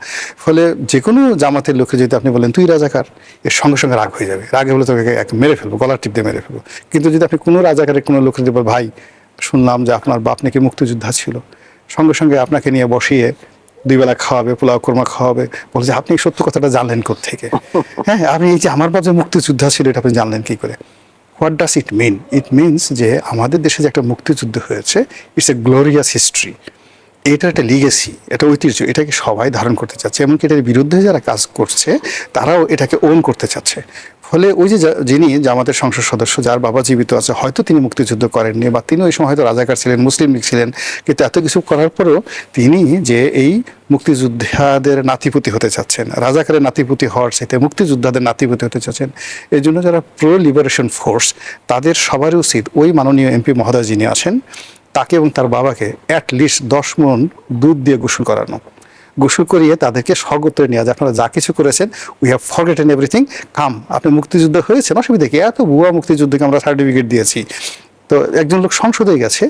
ফলে যে কোনো জামাতের লোকে যদি আপনি বলেন তুই রাজাকার, এর সঙ্গে সঙ্গে রাগ হয়ে যাবে, রাগে বলে তোকে মেরে ফেলবো, গলার টিপ দিয়ে মেরে ফেলবো। কিন্তু যদি আপনি কোনো রাজাকারের কোনো লোকের যদি বলেন ভাই শুনলাম যে আপনার বাপ নাকি মুক্তিযোদ্ধা ছিল, সঙ্গে সঙ্গে আপনাকে নিয়ে বসিয়ে 2 বেলা খাওয়াবে, পোলাও কোরমা খাওয়াবে, বলে যে আপনি এই সত্য কথাটা জানলেন কোত্থেকে? হ্যাঁ, আপনি এই যে আমার বাপ যে মুক্তিযোদ্ধা ছিল এটা আপনি জানলেন কি করে? What does it mean? It means যে আমাদের দেশে যে একটা মুক্তিযুদ্ধ হয়েছে, ইটস এ গ্লোরিয়াস হিস্ট্রি, এটা একটা লিগেসি, এটা ঐতিহ্য, এটাকে সবাই ধারণ করতে চাচ্ছে। এমনকি এটার বিরুদ্ধে যারা কাজ করছে তারাও এটাকে ওন করতে চাচ্ছে। ফলে ওই যে যিনি জামাতের সংসদ সদস্য, যার বাবা জীবিত আছে, হয়তো তিনি মুক্তিযুদ্ধ করেননি বা তিনি ওই সময় হয়তো রাজাকার ছিলেন, মুসলিম লীগ ছিলেন, কিন্তু এত কিছু করার পরেও তিনি যে এই মুক্তিযোদ্ধাদের নাতিপুতি হতে চাচ্ছেন, রাজাকারের নাতিপুতি হওয়ার চাইতে মুক্তিযোদ্ধাদের নাতিপুতি হতে চাচ্ছেন, এই জন্য যারা প্রো লিবারেশন ফোর্স, তাদের সবারই উচিত ওই মাননীয় এমপি মহোদয় যিনি আছেন তাকে এবং তার বাবাকে অ্যাটলিস্ট 10 মণ দুধ দিয়ে গোসল করানো, গোসল করিয়ে তাদেরকে স্বগোত্রে নেওয়া, যে আপনারা যা কিছু করেছেন, উই হ্যাভ ফরগেটেন এভরিথিং, কাম, আপনি মুক্তিযুদ্ধ হয়েছেন, অসুবিধা কি? এত ভুয়া মুক্তিযুদ্ধকে আমরা সার্টিফিকেট দিয়েছি। তো একজন লোক সংসদে গেছে,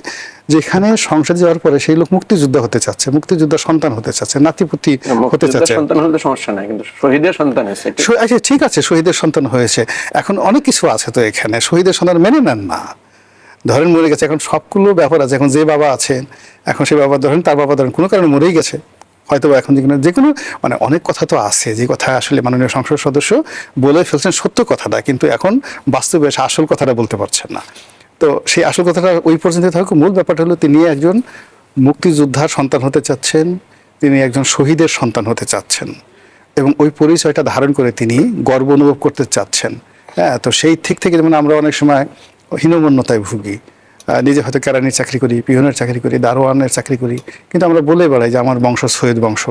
যেখানে সংসদে যাওয়ার পরে সেই লোক মুক্তিযোদ্ধা হতে চাচ্ছে, মুক্তিযোদ্ধার সন্তান হতে চাচ্ছে, নাতিপুতি হতে চাচ্ছে। সন্তান হলে সমস্যা নাই, কিন্তু শহীদের সন্তান হয়েছে। আচ্ছা ঠিক আছে, শহীদের সন্তান হয়েছে, এখন অনেক কিছু আছে তো এখানে, শহীদের সন্তান মেনে নেন না, ধরেন মরে গেছে, এখন সবগুলো ব্যাপার আছে। এখন যে বাবা আছেন, এখন সেই বাবা ধরেন, তার বাবা ধরেন কোনো কারণে মরেই গেছে, হয়তো এখন যে কোনো মানে অনেক কথা তো আছে, যে কথা আসলে মাননীয় সংসদ সদস্য বলে ফেলছেন সত্য কথাটা, কিন্তু এখন বাস্তবে এসে আসল কথাটা বলতে পারছেন না। তো সেই আসল কথাটা ওই পর্যন্ত থাকুক। মূল ব্যাপারটা হলো তিনি একজন মুক্তিযোদ্ধার সন্তান হতে চাচ্ছেন, তিনি একজন শহীদের সন্তান হতে চাচ্ছেন, এবং ওই পরিচয়টা ধারণ করে তিনি গর্ব অনুভব করতে চাচ্ছেন। হ্যাঁ, তো সেই দিক থেকে যেমন আমরা অনেক সময় হীনমন্যতায় ভুগি, নিজে হয়তো কেরানির চাকরি করি, পিয়নের চাকরি করি, দারোয়ানের চাকরি করি, কিন্তু আমরা বলে বেড়াই যে আমার বংশ সৈয়দ বংশ,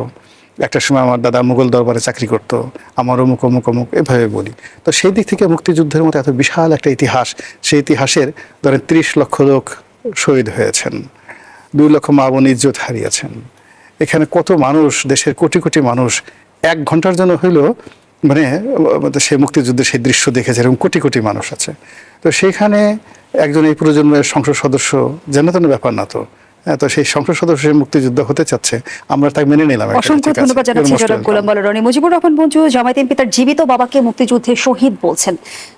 একটা সময় আমার দাদা মুঘল দরবারে চাকরি করতো, আমার অমুক অমুক অমুক, এভাবে বলি। তো সেই দিক থেকে মুক্তিযুদ্ধের মতো এত বিশাল একটা ইতিহাস, সেই ইতিহাসের ধরেন 30 লক্ষ লোক শহীদ হয়েছেন, 2 লক্ষ মা বোন ইজ্জত হারিয়েছেন, এখানে কত মানুষ, দেশের কোটি কোটি মানুষ 1 ঘন্টার জন্য হইলেও মানে সেই মুক্তিযুদ্ধের সেই দৃশ্য দেখেছে, এরকম কোটি কোটি মানুষ আছে। তো সেইখানে একজন এই প্রজন্মের সংসদ সদস্য যেন তেন ব্যাপার না তো, তো সেই সংসদ সদস্য মুক্তিযুদ্ধ হতে চাচ্ছে, আমরা তাই মেনে নিলাম। অসংখ্য ধন্যবাদ জানাচ্ছি জনাব গোলাম মাওলা রনি। মুজিবুর রহমান মঞ্জু, জামায়াত এমপি তার জীবিত বাবাকে মুক্তিযুদ্ধে শহীদ বলছেন।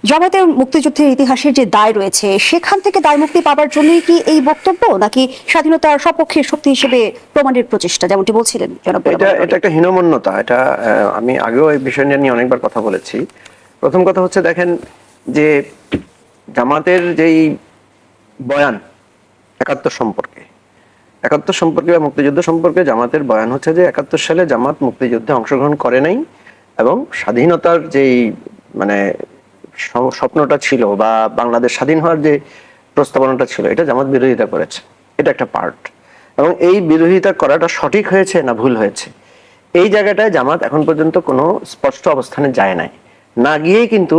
জামায়াতের মুক্তিযুদ্ধের ইতিহাসের যে দায় রয়েছে, সেখান থেকে দায় মুক্তি পাবার জন্যই কি এই বক্তব্য, নাকি স্বাধীনতার সপক্ষের শক্তি হিসেবে প্রমাণের প্রচেষ্টা, যেমনটি বলছিলেন জনাব গোলাম মাওলা রনি? এটা একটা হীনমন্যতা। এটা আমি আগেও এই বিষয় নিয়ে অনেকবার কথা বলেছি। প্রথম কথা হচ্ছে, দেখেন যে জামাতের যেই বয়ান 71 সম্পর্কে বা মুক্তিযুদ্ধ সম্পর্কে, জামাতের বয়ান হচ্ছে যে 71 সালে জামাত মুক্তিযুদ্ধে অংশগ্রহণ করে নাই, এবং স্বাধীনতার যেই মানে স্বপ্নটা ছিল বা বাংলাদেশ স্বাধীন হওয়ার যে প্রস্তাবনাটা ছিল, এটা জামাত বিরোধিতা করেছে। এটা একটা পার্ট, এবং এই বিরোধিতা করাটা সঠিক হয়েছে না ভুল হয়েছে, এই জায়গাটায় জামাত এখন পর্যন্ত কোনো স্পষ্ট অবস্থানে যায় নাই। না গিয়েই কিন্তু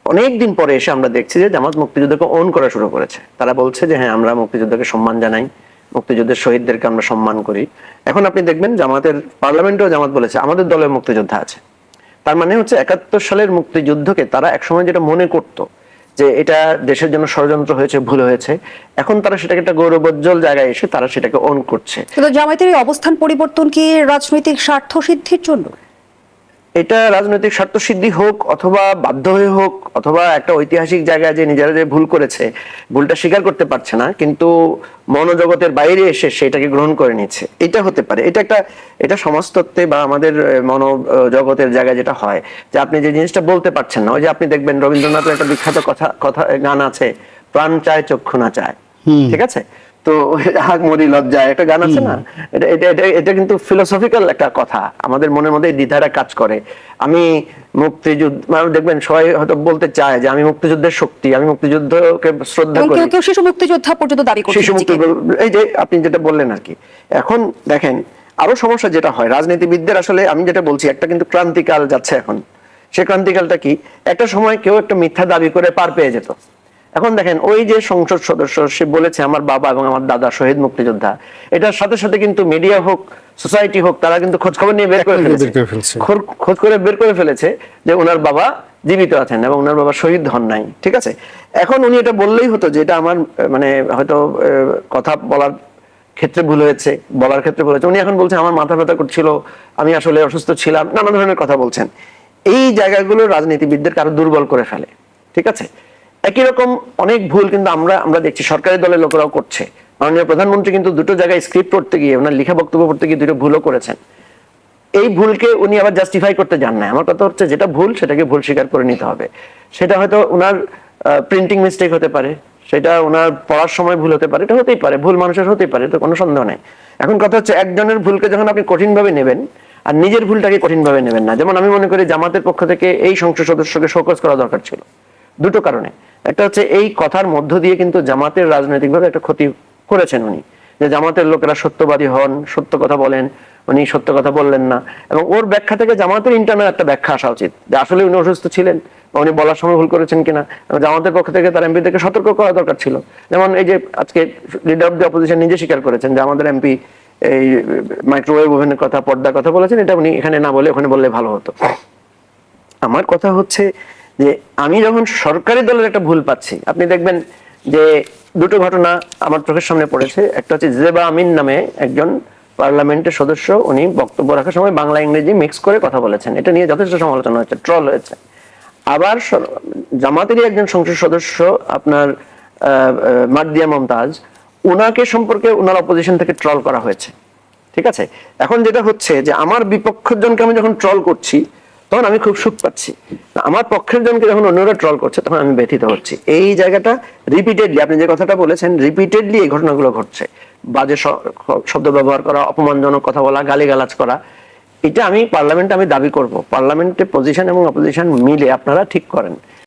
অনেকদিন পরে এসে আমরা দেখছি যে জামাত মুক্তিযুদ্ধকে ওন করা শুরু করেছে। তারা বলছে যে হ্যাঁ, আমরা মুক্তিযুদ্ধকে সম্মান জানাই, মুক্তিযুদ্ধের শহীদদেরকে আমরা সম্মান করি। এখন আপনি দেখবেন জামাতের পার্লামেন্টেও জামাত বলেছে আমাদের দলে মুক্তিযোদ্ধা আছে। তার মানে হচ্ছে 71 সালের মুক্তিযুদ্ধকে তারা একসময় যেটা মনে করতো যে এটা দেশের জন্য ষড়যন্ত্র হয়েছে, ভুল হয়েছে, এখন তারা সেটাকে একটা গৌরবোজ্জ্বল জায়গায় এসে তারা সেটাকে ওন করছে। কিন্তু জামায়াতের এই অবস্থান পরিবর্তন কি রাজনৈতিক স্বার্থ সিদ্ধির জন্য? এটা রাজনৈতিক স্বার্থসিদ্ধি হোক অথবা বাধ্য হয়ে হোক অথবা একটা ঐতিহাসিক জায়গায় যে নিজেরা যে ভুল করেছে, ভুলটা স্বীকার করতে পারছে না, কিন্তু মনোজগতের বাইরে এসে সেটাকে গ্রহণ করে নিচ্ছে, এটা হতে পারে। এটা সমাজতত্ত্বে বা আমাদের মনোজগতের জায়গায় যেটা হয় যে আপনি যে জিনিসটা বলতে পারছেন না। ওই যে আপনি দেখবেন রবীন্দ্রনাথের একটা বিখ্যাত কথা গান আছে, প্রাণ চায় চক্ষু না চায়, ঠিক আছে? তো হাক মরি লজ্জায় একটা গান আছে না, এটা এটা এটা এটা কিন্তু ফিলোসফিক্যাল একটা কথা, আমাদের মনের মধ্যে দ্বিধারা কাজ করে। আমি মুক্তিযুদ্ধ মানে দেখবেন সবাই হয়তো বলতে চায় যে আমি মুক্তিযুদ্ধের শক্তি, আমি মুক্তিযুদ্ধকে শ্রদ্ধা এবং করি, কেউ কেউ শিশু মুক্তিযোদ্ধা পর্যন্ত দাবি করছে শিশু মুক্তি, এই যে আপনি যেটা বললেন আর কি। এখন দেখেন আরো সমস্যা যেটা হয় রাজনীতিবিদদের, আসলে আমি যেটা বলছি একটা কিন্তু ক্রান্তিকাল যাচ্ছে এখন। সে ক্রান্তিকালটা কি, একটা সময় কেউ একটা মিথ্যা দাবি করে পার পেয়ে যেত। এখন দেখেন ওই যে সংসদ সদস্য সে বলেছে আমার বাবা এবং আমার দাদা শহীদ মুক্তিযোদ্ধা, এটার সাথে সাথে কিন্তু মিডিয়া হোক সোসাইটি হোক তারা কিন্তু খোঁজ খবর নিয়ে বের করে ফেলেছে, খোঁজ করে বের করে ফেলেছে যে ওনার বাবা জীবিত আছেন এবং ওনার বাবা শহীদ হন নাই, ঠিক আছে? এখন উনি এটা বললেই হতো যে এটা আমার মানে হয়তো কথা বলার ক্ষেত্রে ভুল হয়েছে, বলার ক্ষেত্রে ভুল হয়েছে। উনি এখন বলছেন আমার মাথা ব্যথা করছিল, আমি আসলে অসুস্থ ছিলাম, নানা ধরনের কথা বলছেন। এই জায়গাগুলো রাজনীতিবিদদেরকে আরো দুর্বল করে ফেলে, ঠিক আছে? একই রকম অনেক ভুল কিন্তু আমরা দেখছি সরকারি দলের লোকেরাও করছে। মাননীয় প্রধানমন্ত্রী কিন্তু দুটো জায়গায় স্ক্রিপ্ট পড়তে গিয়ে, ওনার লেখা বক্তব্য পড়তে গিয়ে দুটো ভুলও করেছেন। এই ভুলকে উনি আবার জাস্টিফাই করতে যান না। আমার কথা হচ্ছে যেটা ভুল সেটাকে ভুল স্বীকার করে নিতে হবে। সেটা হয়তো ওনার প্রিন্টিং মিস্টেক হতে পারে, সেটা ওনার পড়ার সময় ভুল হতে পারে, এটা হতেই পারে, ভুল মানুষের হতেই পারে, তো কোনো সন্দেহ নেই। এখন কথা হচ্ছে একজনের ভুলকে যখন আপনি কঠিনভাবে নেবেন আর নিজের ভুলটাকে কঠিনভাবে নেবেন না। যেমন আমি মনে করি জামাতের পক্ষ থেকে এই সংসদ সদস্যকে শোকজ করা দরকার ছিল দুটো কারণে। একটা হচ্ছে এই কথার মধ্য দিয়ে কিন্তু জামাতের রাজনৈতিকভাবে একটা ক্ষতি করেছেন উনি, যে জামাতের লোকেরা সত্যবাদী হন, সত্য কথা বলেন, উনি সত্য কথা বললেন না। এবং ওর ব্যাখ্যা থেকে জামাতের ইন্টারনাল একটা ব্যাখ্যা আসা উচিত যে আসলে উনি অসুস্থ ছিলেন বা উনি বলার সময় ভুল করেছেন কিনা। জামাতের পক্ষ থেকে তার এমপিদেরকে সতর্ক করা দরকার ছিল। যেমন এই যে আজকে লিডার অফ দি অপোজিশন নিজে স্বীকার করেছেন যে আমাদের এমপি এই মাইক্রোওয়েভ ওভেনের কথা, পর্দার কথা বলেছেন, এটা উনি এখানে না বলে ওখানে বললে ভালো হতো। আমার কথা হচ্ছে যে আমি যখন সরকারি দলের একটা ভুল পাচ্ছি, আপনি দেখবেন যে দুটো ঘটনা আমার চোখের সামনে পড়েছে। একটা হচ্ছে জেবা আমিন নামে একজন পার্লামেন্টের সদস্য, উনি বক্তব্য রাখার সময় বাংলা ইংরেজি মিক্স করে কথা বলেছেন, এটা নিয়ে যথেষ্ট সমালোচনা হয়েছে, ট্রল হয়েছে। আবার জামাতেরই একজন সংসদ সদস্য আপনার মার্দিয়া মমতাজ, উনাকে সম্পর্কে উনার অপোজিশন থেকে ট্রল করা হয়েছে, ঠিক আছে? এখন যেটা হচ্ছে যে আমার বিপক্ষের জনকে আমি যখন ট্রল করছি তখন আমি খুব সুখ পাচ্ছি, আমার পক্ষের জনকে যখন অন্যরা ট্রল করছে তখন আমি ব্যথিত হচ্ছি। এই জায়গাটা রিপিটেডলি, আপনি যে কথাটা বলেছেন, রিপিটেডলি এই ঘটনাগুলো ঘটছে। বাজে শব্দ ব্যবহার করা, অপমানজনক কথা বলা, গালিগালাজ করা, এটা আমি পার্লামেন্টে আমি দাবি করব পার্লামেন্টে পজিশন এবং অপোজিশন মিলে আপনারা ঠিক করেন।